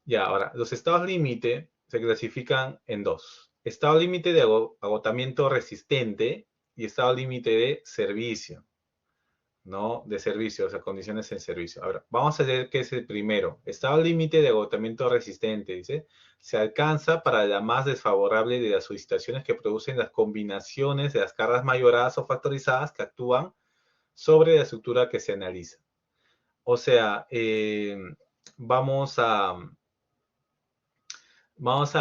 Ya, ahora, los estados límite se clasifican en dos. Estado límite de agotamiento resistente y estado límite de servicio, ¿no? De servicio, o sea, condiciones en servicio. Ahora, vamos a ver qué es el primero. Estado límite de agotamiento resistente, dice, se alcanza para la más desfavorable de las solicitaciones que producen las combinaciones de las cargas mayoradas o factorizadas que actúan sobre la estructura que se analiza. O sea, vamos a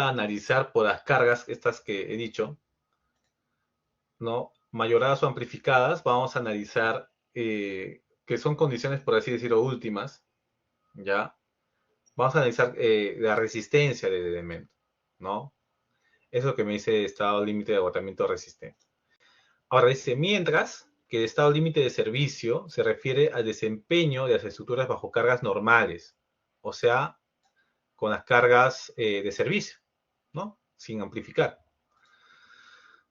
analizar por las cargas, estas que he dicho, ¿no? Mayoradas o amplificadas, vamos a analizar que son condiciones, por así decirlo, últimas, ¿ya? Vamos a analizar la resistencia del elemento, ¿no? Eso es lo que me dice estado límite de agotamiento resistente. Ahora dice, mientras que el estado límite de servicio se refiere al desempeño de las estructuras bajo cargas normales, o sea, con las cargas de servicio, ¿no? Sin amplificar.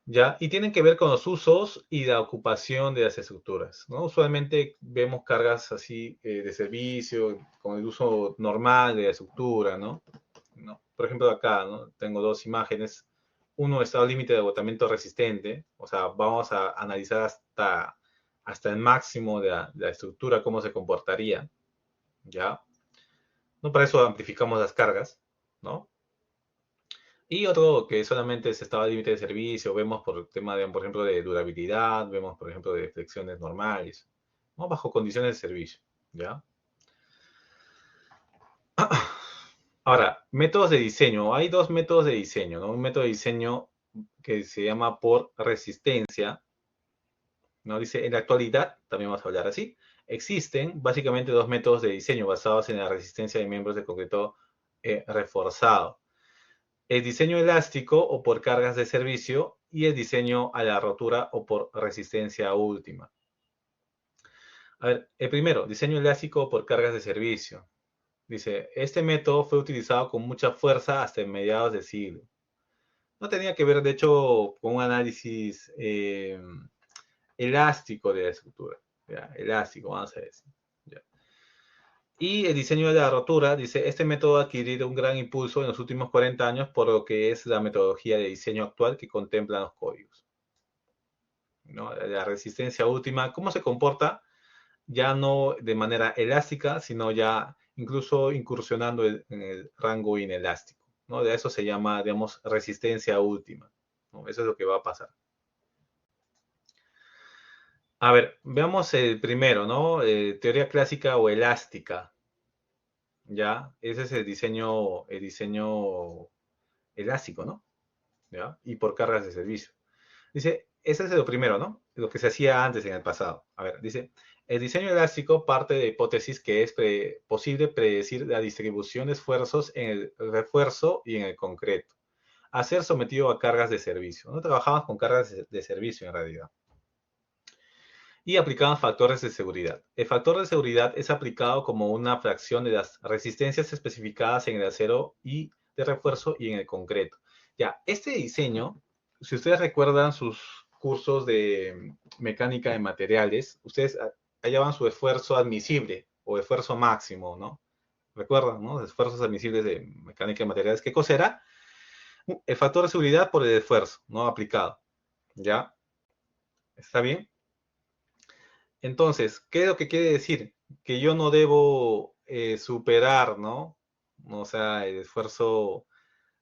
¿Ya? Y tienen que ver con los usos y la ocupación de las estructuras, ¿no? Usualmente vemos cargas así de servicio, con el uso normal de la estructura, ¿no? Por ejemplo, acá, ¿no? Tengo dos imágenes. Uno, estado límite de agotamiento resistente, o sea, vamos a analizar hasta el máximo de la estructura, cómo se comportaría, ¿ya? No, para eso amplificamos las cargas, ¿no? Y otro que solamente es estado límite de servicio, vemos por el tema, de, por ejemplo, de durabilidad, vemos, por ejemplo, de flexiones normales, ¿no? Bajo condiciones de servicio, ¿ya? Ahora, métodos de diseño. Hay dos métodos de diseño, ¿no? Un método de diseño que se llama por resistencia, ¿no? Dice, en la actualidad, también vamos a hablar así, existen básicamente dos métodos de diseño basados en la resistencia de miembros de concreto reforzado. El diseño elástico o por cargas de servicio y el diseño a la rotura o por resistencia última. A ver, el primero, diseño elástico o por cargas de servicio. Dice, este método fue utilizado con mucha fuerza hasta mediados del siglo. no tenía que ver, de hecho, con un análisis elástico de la estructura. ¿Ya? Elástico, vamos a decir. ¿Ya? Y el diseño de la rotura, dice, este método ha adquirido un gran impulso en los últimos 40 años por lo que es la metodología de diseño actual que contemplan los códigos. ¿No? La resistencia última, ¿cómo se comporta? Ya no de manera elástica, sino ya incluso incursionando en el rango inelástico, ¿no? De eso se llama, digamos, resistencia última, ¿no? Eso es lo que va a pasar. A ver, veamos el primero, ¿no? Teoría clásica o elástica, ¿ya? Ese es el diseño elástico, ¿no? ¿Ya? Y por cargas de servicio. Dice, ese es lo primero, ¿no? Lo que se hacía antes en el pasado. A ver, dice, el diseño elástico parte de hipótesis que es posible predecir la distribución de esfuerzos en el refuerzo y en el concreto, a ser sometido a cargas de servicio. No trabajamos con cargas de servicio en realidad. Y aplicaban factores de seguridad. El factor de seguridad es aplicado como una fracción de las resistencias especificadas en el acero y de refuerzo y en el concreto. Ya, este diseño, si ustedes recuerdan sus cursos de mecánica de materiales, ustedes hallaban su esfuerzo admisible o esfuerzo máximo, ¿no? ¿Recuerdan, no? Los esfuerzos admisibles de mecánica de materiales. ¿Qué cosa era? El factor de seguridad por el esfuerzo, ¿no? Aplicado. ¿Ya? ¿Está bien? Entonces, ¿qué es lo que quiere decir? Que yo no debo superar, ¿no? O sea,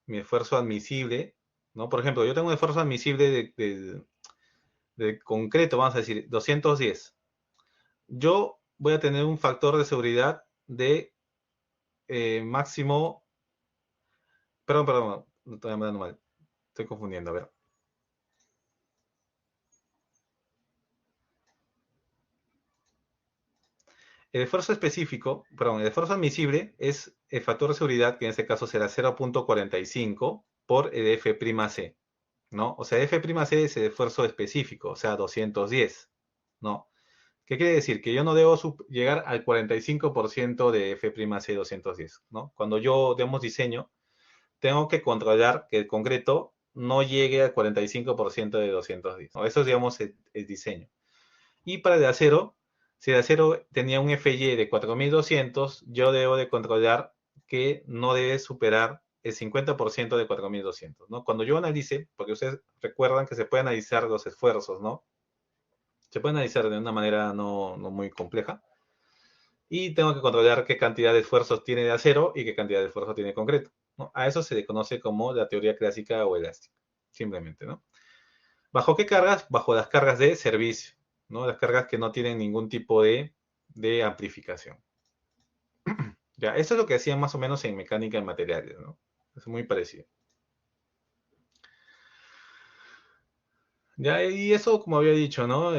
mi esfuerzo admisible, ¿no? Por ejemplo, yo tengo un esfuerzo admisible de concreto, vamos a decir, 210. Yo voy a tener un factor de seguridad de máximo... Perdón, no estoy mandando mal. Estoy confundiendo, a ver. El esfuerzo específico, perdón, el esfuerzo admisible es el factor de seguridad, que en este caso será 0.45 por el F'C, ¿no? O sea, F'C es el esfuerzo específico, o sea, 210, ¿no? ¿Qué quiere decir? Que yo no debo llegar al 45% de F'C 210, ¿no? Cuando yo, digamos, diseño, tengo que controlar que el concreto no llegue al 45% de 210, ¿no? Eso es, digamos, el diseño. Y para el acero, si el acero tenía un FY de 4200, yo debo de controlar que no debe superar el 50% de 4200, ¿no? Cuando yo analice, porque ustedes recuerdan que se puede analizar los esfuerzos, ¿no? Se puede analizar de una manera no muy compleja. Y tengo que controlar qué cantidad de esfuerzos tiene de acero y qué cantidad de esfuerzo tiene de concreto, ¿no? A eso se le conoce como la teoría clásica o elástica, simplemente, ¿no? ¿Bajo qué cargas? Bajo las cargas de servicio, ¿no? Las cargas que no tienen ningún tipo de amplificación. Ya, eso es lo que hacían más o menos en mecánica de materiales, ¿no? Es muy parecido. Ya, y eso, como había dicho, ¿no?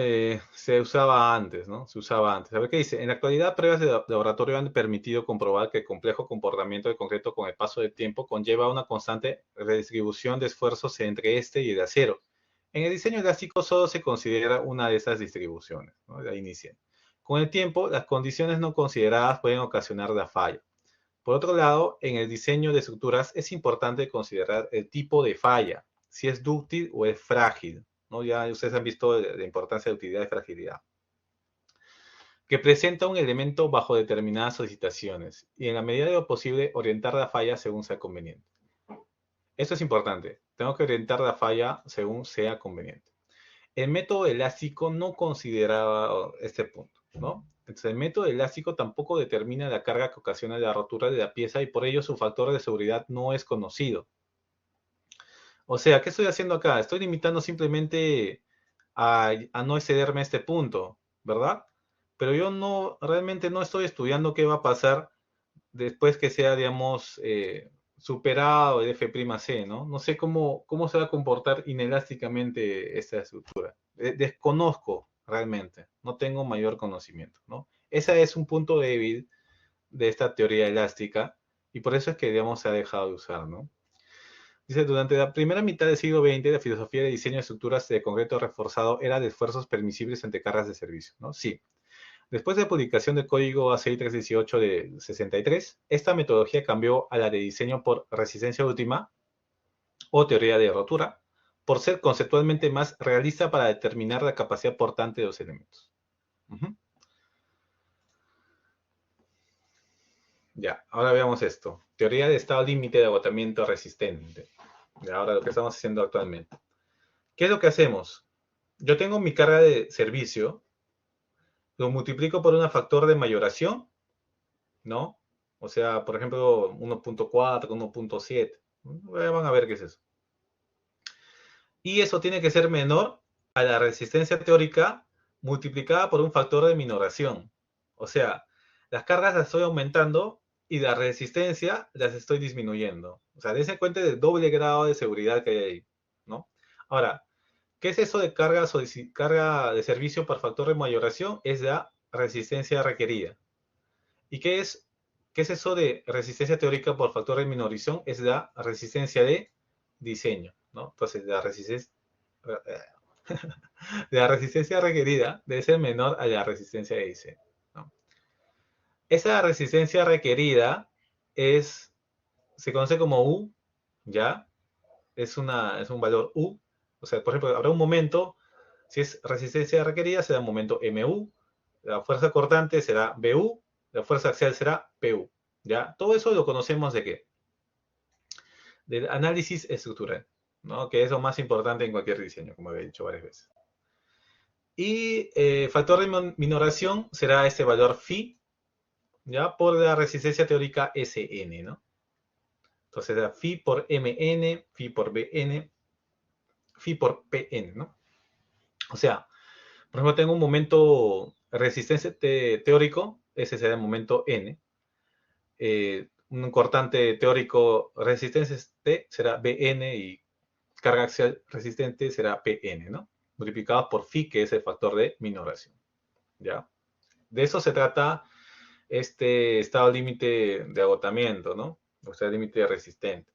Se usaba antes, ¿no? Se usaba antes. A ver qué dice. En la actualidad, pruebas de laboratorio han permitido comprobar que el complejo comportamiento del concreto con el paso del tiempo conlleva una constante redistribución de esfuerzos entre este y el acero. En el diseño elástico solo se considera una de esas distribuciones, ¿no? La inicial. Con el tiempo, las condiciones no consideradas pueden ocasionar la falla. Por otro lado, en el diseño de estructuras es importante considerar el tipo de falla, si es dúctil o es frágil, ¿no? Ya ustedes han visto la importancia de utilidad y fragilidad. Que presenta un elemento bajo determinadas solicitaciones y en la medida de lo posible orientar la falla según sea conveniente. Esto es importante. Tengo que orientar la falla según sea conveniente. El método elástico no consideraba este punto, ¿no? Entonces, el método elástico tampoco determina la carga que ocasiona la rotura de la pieza y por ello su factor de seguridad no es conocido. O sea, ¿qué estoy haciendo acá? Estoy limitando simplemente a no excederme a este punto, ¿verdad? Pero yo realmente no estoy estudiando qué va a pasar después que sea, digamos, superado el F'C, ¿no? No sé cómo se va a comportar inelásticamente esta estructura. Desconozco realmente, no tengo mayor conocimiento, ¿no? Ese es un punto débil de esta teoría elástica y por eso es que, digamos, se ha dejado de usar, ¿no? Dice, durante la primera mitad del siglo XX, la filosofía de diseño de estructuras de concreto reforzado era de esfuerzos permisibles ante cargas de servicio, ¿no? Sí. Después de la publicación del código ACI 318 de 63, esta metodología cambió a la de diseño por resistencia última o teoría de rotura, por ser conceptualmente más realista para determinar la capacidad portante de los elementos. Ya, ahora veamos esto. Teoría de estado límite de agotamiento resistente. Y ahora lo que estamos haciendo actualmente. ¿Qué es lo que hacemos? Yo tengo mi carga de servicio, lo multiplico por un factor de mayoración, ¿no? O sea, por ejemplo, 1.4, 1.7. Van a ver qué es eso. Y eso tiene que ser menor a la resistencia teórica multiplicada por un factor de minoración. O sea, las cargas las estoy aumentando y la resistencia las estoy disminuyendo. O sea, dense cuenta del doble grado de seguridad que hay ahí, ¿no? Ahora, ¿qué es eso de carga de servicio por factor de mayoración? Es la resistencia requerida. ¿Y qué es eso de resistencia teórica por factor de minorización? Es la resistencia de diseño, ¿no? Entonces, la resistencia requerida debe ser menor a la resistencia de diseño, ¿no? Esa resistencia requerida se conoce como U, ¿ya? Es un valor U. O sea, por ejemplo, habrá un momento, si es resistencia requerida, será un momento MU, la fuerza cortante será BU, la fuerza axial será PU, ¿ya? Todo eso lo conocemos ¿de qué? Del análisis estructural, ¿no? Que es lo más importante en cualquier diseño, como he dicho varias veces. Y factor de minoración será este valor phi, ¿ya? Por la resistencia teórica Sn, ¿no? Entonces da phi por Mn, phi por Bn, phi por Pn, ¿no? O sea, por ejemplo, tengo un momento resistencia teórico, ese será el momento N. Un cortante teórico resistencia T será Bn y carga axial resistente será Pn, ¿no? Multiplicados por phi, que es el factor de minoración, ¿ya? De eso se trata este estado límite de agotamiento, ¿no? O sea, límite resistente.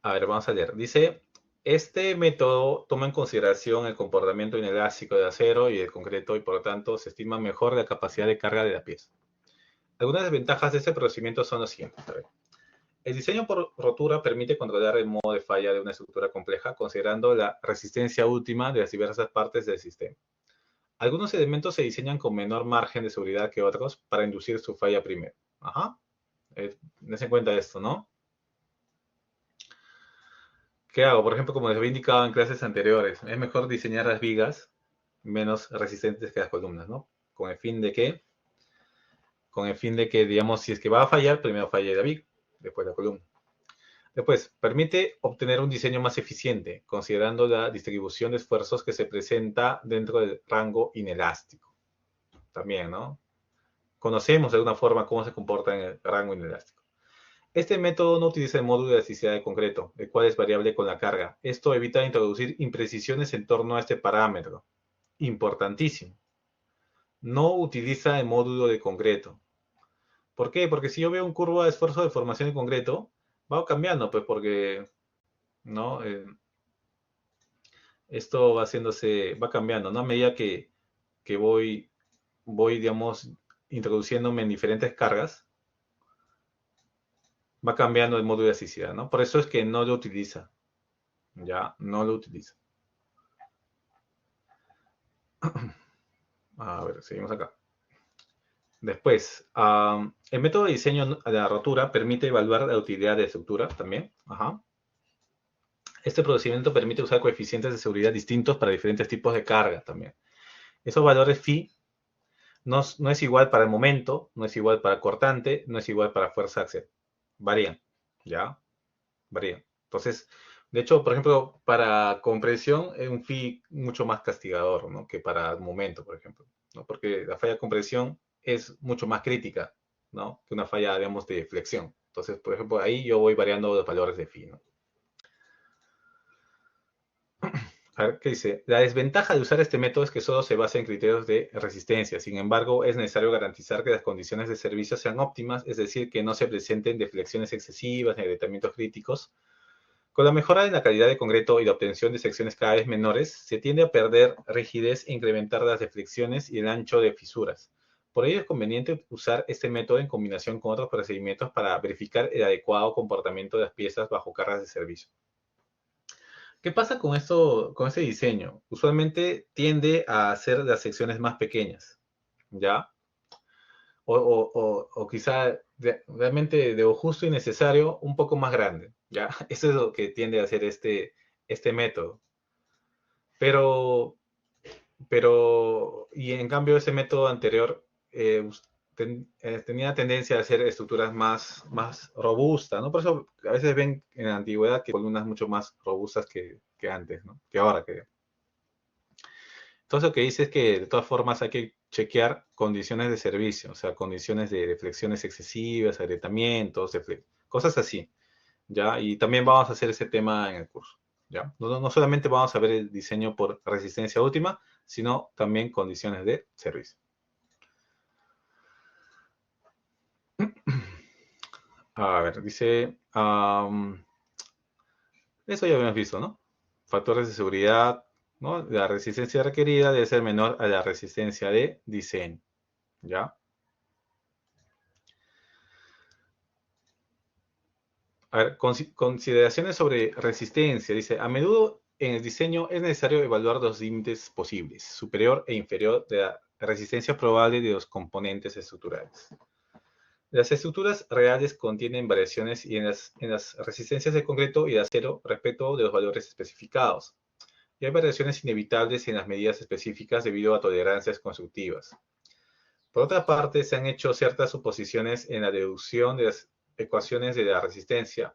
A ver, vamos a leer. Dice, este método toma en consideración el comportamiento inelástico del acero y del concreto y por lo tanto se estima mejor la capacidad de carga de la pieza. Algunas desventajas de este procedimiento son las siguientes. A ver. El diseño por rotura permite controlar el modo de falla de una estructura compleja considerando la resistencia última de las diversas partes del sistema. Algunos elementos se diseñan con menor margen de seguridad que otros para inducir su falla primero. Ajá. Dense en cuenta esto, ¿no? ¿Qué hago? Por ejemplo, como les había indicado en clases anteriores, es mejor diseñar las vigas menos resistentes que las columnas, ¿no? Con el fin de que, digamos, si es que va a fallar, primero falle la viga, después la columna. Después, permite obtener un diseño más eficiente, considerando la distribución de esfuerzos que se presenta dentro del rango inelástico. También, ¿no? Conocemos de alguna forma cómo se comporta en el rango inelástico. Este método no utiliza el módulo de elasticidad de concreto, el cual es variable con la carga. Esto evita introducir imprecisiones en torno a este parámetro. Importantísimo. No utiliza el módulo de concreto. ¿Por qué? Porque si yo veo un curva de esfuerzo de formación de concreto, va cambiando, pues porque, ¿no? Esto va cambiando, ¿no? A medida que voy, digamos, introduciéndome en diferentes cargas, va cambiando el módulo de elasticidad, ¿no? Por eso es que no lo utiliza. Ya, no lo utiliza. A ver, seguimos acá. Después, el método de diseño de la rotura permite evaluar la utilidad de estructura también. Ajá. Este procedimiento permite usar coeficientes de seguridad distintos para diferentes tipos de carga también. Esos valores phi no es igual para el momento, no es igual para cortante, no es igual para fuerza axial. Varían, ¿ya? Varían. Entonces, de hecho, por ejemplo, para compresión es un phi mucho más castigador, ¿no? Que para el momento, por ejemplo, ¿no? Porque la falla de compresión es mucho más crítica, ¿no? Que una falla, digamos, de flexión. Entonces, por ejemplo, ahí yo voy variando los valores de phi, ¿no? A ver, ¿qué dice? La desventaja de usar este método es que solo se basa en criterios de resistencia. Sin embargo, es necesario garantizar que las condiciones de servicio sean óptimas, es decir, que no se presenten deflexiones excesivas ni agrietamientos críticos. Con la mejora de la calidad de concreto y la obtención de secciones cada vez menores, se tiende a perder rigidez e incrementar las deflexiones y el ancho de fisuras. Por ello es conveniente usar este método en combinación con otros procedimientos para verificar el adecuado comportamiento de las piezas bajo cargas de servicio. ¿Qué pasa con esto, con este diseño? Usualmente tiende a hacer las secciones más pequeñas, ¿ya? O quizá realmente de lo justo y necesario un poco más grande, ¿ya? Eso es lo que tiende a hacer este método. Pero, y en cambio ese método anterior tenía tendencia a hacer estructuras más robustas, ¿no? Por eso a veces ven en la antigüedad que columnas mucho más robustas que antes, ¿no? Que ahora que... Entonces lo que dice es que de todas formas hay que chequear condiciones de servicio, o sea, condiciones de flexiones excesivas, agrietamientos, cosas así, ¿ya? Y también vamos a hacer ese tema en el curso, ¿ya? No solamente vamos a ver el diseño por resistencia última, sino también condiciones de servicio. A ver, dice, eso ya habíamos visto, ¿no? Factores de seguridad, ¿no? La resistencia requerida debe ser menor a la resistencia de diseño, ¿ya? A ver, consideraciones sobre resistencia. Dice, a menudo en el diseño es necesario evaluar los límites posibles, superior e inferior de la resistencia probable de los componentes estructurales. Las estructuras reales contienen variaciones en las resistencias de concreto y de acero respecto de los valores especificados. Y hay variaciones inevitables en las medidas específicas debido a tolerancias constructivas. Por otra parte, se han hecho ciertas suposiciones en la deducción de las ecuaciones de la resistencia,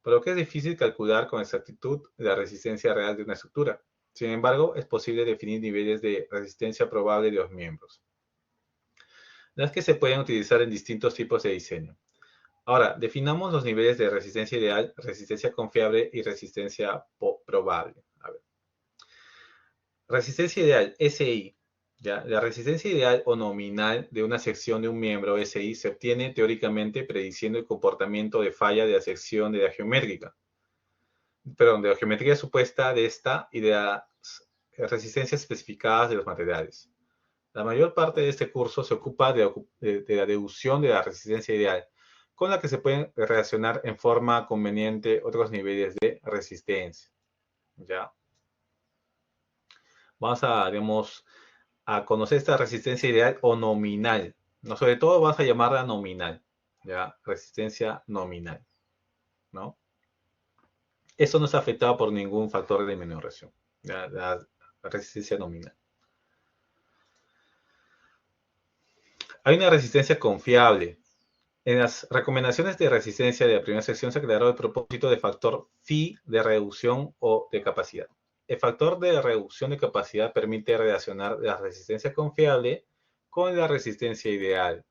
por lo que es difícil calcular con exactitud la resistencia real de una estructura. Sin embargo, es posible definir niveles de resistencia probable de los miembros, las que se pueden utilizar en distintos tipos de diseño. Ahora, definamos los niveles de resistencia ideal, resistencia confiable y resistencia probable. A ver. Resistencia ideal, SI. ¿Ya? La resistencia ideal o nominal de una sección de un miembro SI se obtiene teóricamente prediciendo el comportamiento de falla de la sección de la geométrica. Perdón, de la geometría supuesta de esta y de las resistencias especificadas de los materiales. La mayor parte de este curso se ocupa de la deducción de la resistencia ideal, con la que se pueden relacionar en forma conveniente otros niveles de resistencia. ¿Ya? Vamos a, digamos, a conocer esta resistencia ideal o nominal. No, sobre todo vamos a llamarla nominal. ¿Ya? Resistencia nominal. ¿No? Esto no está afectado por ningún factor de minoración. ¿Ya? La resistencia nominal. Hay una resistencia confiable. En las recomendaciones de resistencia de la primera sección se aclaró el propósito de factor phi de reducción o de capacidad. El factor de reducción de capacidad permite relacionar la resistencia confiable con la resistencia ideal.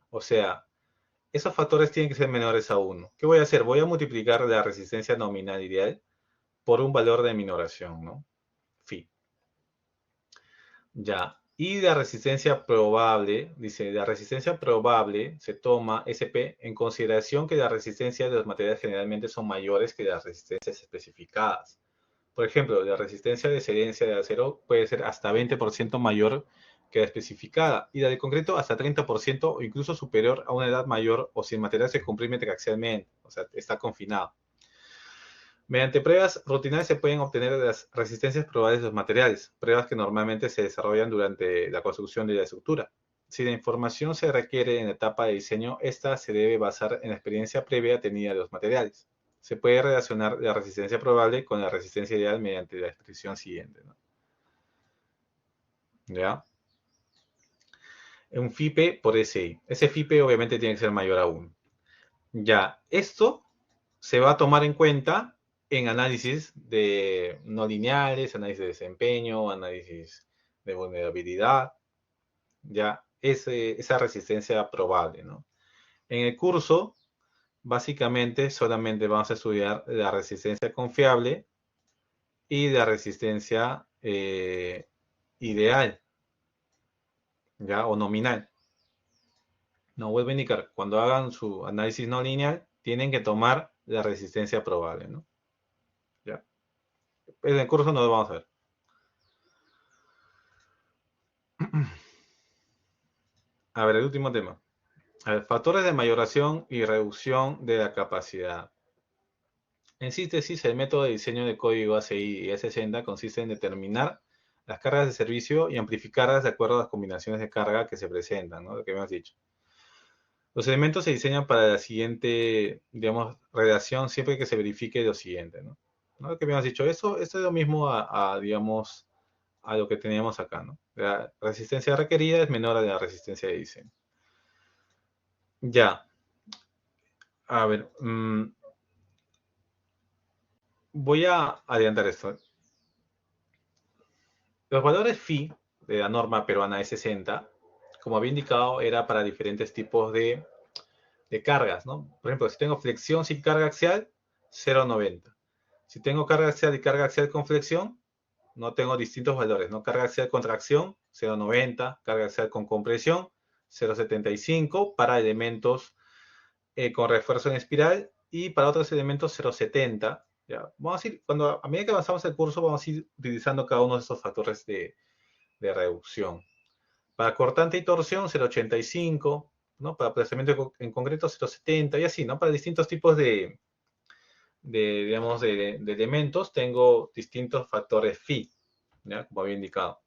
O sea, esos factores tienen que ser menores a 1. ¿Qué voy a hacer? Voy a multiplicar la resistencia nominal ideal por un valor de minoración, ¿no? Phi. Ya. Y la resistencia probable, dice, la resistencia probable se toma SP en consideración que la resistencia de los materiales generalmente son mayores que las resistencias especificadas. Por ejemplo, la resistencia de adherencia de acero puede ser hasta 20% mayor que la especificada y la de concreto hasta 30% o incluso superior a una edad mayor o si el material se comprime triaxialmente, o sea, está confinado. Mediante pruebas rutinarias se pueden obtener las resistencias probables de los materiales, pruebas que normalmente se desarrollan durante la construcción de la estructura. Si la información se requiere en la etapa de diseño, esta se debe basar en la experiencia previa tenida de los materiales. Se puede relacionar la resistencia probable con la resistencia ideal mediante la expresión siguiente, ¿no? ¿Ya? Un FIPE por SI. Ese FIPE obviamente tiene que ser mayor a 1. Ya, esto se va a tomar en cuenta en análisis de no lineales, análisis de desempeño, análisis de vulnerabilidad, ya, esa resistencia probable, ¿no? En el curso, básicamente, solamente vamos a estudiar la resistencia confiable y la resistencia ideal, ya, o nominal. No vuelvo a indicar, cuando hagan su análisis no lineal, tienen que tomar la resistencia probable, ¿no? Ya. En el curso no lo vamos a ver. A ver, el último tema. A ver, factores de mayoración y reducción de la capacidad. En síntesis, el método de diseño de código ACI y E60 consiste en determinar las cargas de servicio y amplificarlas de acuerdo a las combinaciones de carga que se presentan, ¿no? Lo que habíamos dicho. Los elementos se diseñan para la siguiente, digamos, redacción siempre que se verifique lo siguiente, ¿no? Lo que habíamos dicho, esto es lo mismo digamos, a lo que teníamos acá, ¿no? La resistencia requerida es menor a la resistencia de diseño. Ya. A ver, voy a adelantar esto. Los valores phi de la norma peruana E60, como había indicado, era para diferentes tipos de cargas, ¿no? Por ejemplo, si tengo flexión sin carga axial, 0,90. Si tengo carga axial y carga axial con flexión, no tengo distintos valores, ¿no? Carga axial con tracción, 0,90. Carga axial con compresión, 0,75 para elementos con refuerzo en espiral y para otros elementos 0,70. ¿Ya? Vamos a ir, a medida que avanzamos el curso, vamos a ir utilizando cada uno de estos factores de reducción. Para cortante y torsión, 0,85, ¿no? Para aplazamiento en concreto, 0,70 y así, ¿no? Para distintos tipos digamos, de elementos, tengo distintos factores phi, ¿ya? Como había indicado.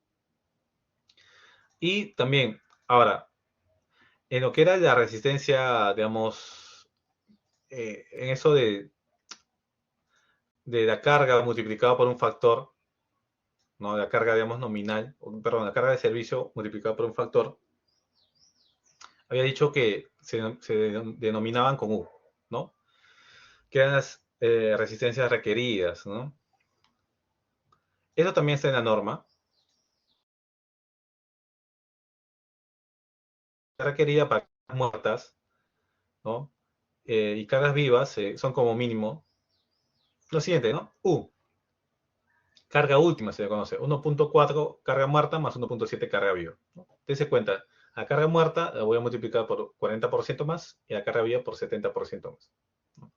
Y también, ahora, en lo que era la resistencia, digamos, en eso de la carga multiplicada por un factor, ¿no? La carga, digamos, nominal, perdón, la carga de servicio multiplicada por un factor, había dicho que se denominaban con U, ¿no? Que eran las resistencias requeridas, ¿no? Eso también está en la norma. Requerida para cargas muertas, ¿no? Y cargas vivas son como mínimo lo siguiente, ¿no? U. Carga última se le conoce. 1.4 carga muerta más 1.7 carga viva, ¿no? Dense cuenta, la carga muerta la voy a multiplicar por 40% más y la carga viva por 70% más, ¿no?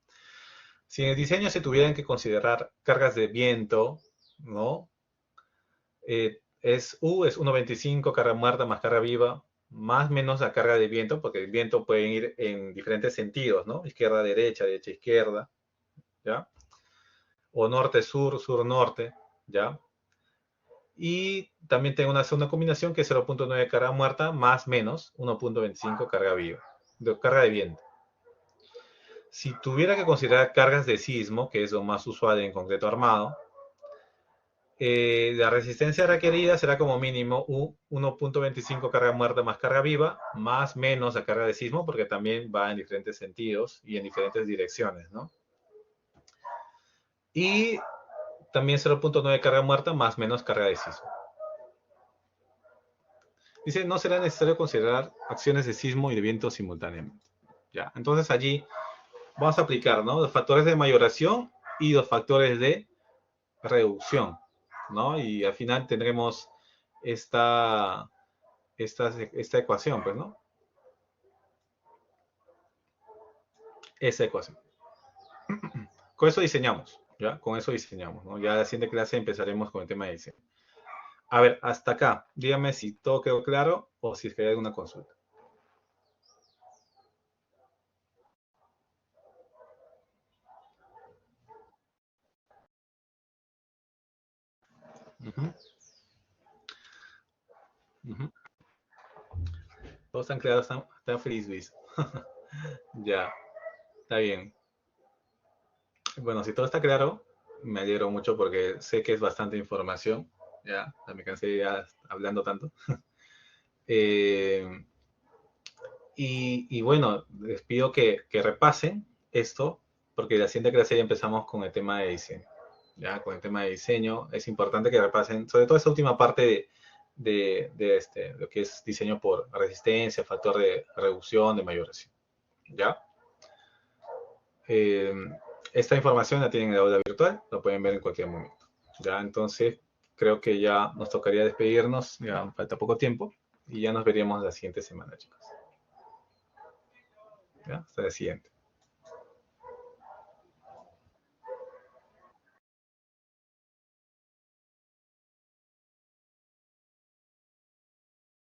Si en el diseño se tuvieran que considerar cargas de viento, ¿no? U es 1.25 carga muerta más carga viva, más menos la carga de viento, porque el viento puede ir en diferentes sentidos, ¿no? Izquierda, derecha, derecha, izquierda, ¿ya? O norte-sur, sur-norte, ¿ya? Y también tengo una segunda combinación que es 0.9 carga muerta más menos 1.25 carga viva, carga de viento. Si tuviera que considerar cargas de sismo, que es lo más usual en concreto armado, la resistencia requerida será como mínimo U 1.25 carga muerta más carga viva, más menos la carga de sismo, porque también va en diferentes sentidos y en diferentes direcciones, ¿no? Y también 0.9 carga muerta más menos carga de sismo. Dice, no será necesario considerar acciones de sismo y de viento simultáneamente. Ya, entonces allí vamos a aplicar, ¿no? Los factores de mayoración y los factores de reducción, ¿no? Y al final tendremos esta ecuación, pues, ¿no? Esa ecuación. Con eso diseñamos, ¿ya? Con eso diseñamos, ¿no? Ya en la siguiente clase empezaremos con el tema de diseño. A ver, hasta acá. Dígame si todo quedó claro o si es que hay alguna consulta. Uh-huh. Uh-huh. Todos están claros, están felices, Luis. Ya, está bien. Bueno, si todo está claro, me alegro mucho porque sé que es bastante información. Ya me cansé ya hablando tanto. Y bueno, les pido que repasen esto, porque la siguiente clase ya empezamos con el tema de diseño. Ya, con el tema de diseño, es importante que repasen, sobre todo esta última parte de lo que es diseño por resistencia, factor de reducción, de mayoración. ¿Ya? Esta información la tienen en el aula virtual, la pueden ver en cualquier momento. ¿Ya? Entonces, creo que ya nos tocaría despedirnos, ya falta poco tiempo, y ya nos veríamos la siguiente semana, chicos. ¿Ya? Hasta la siguiente.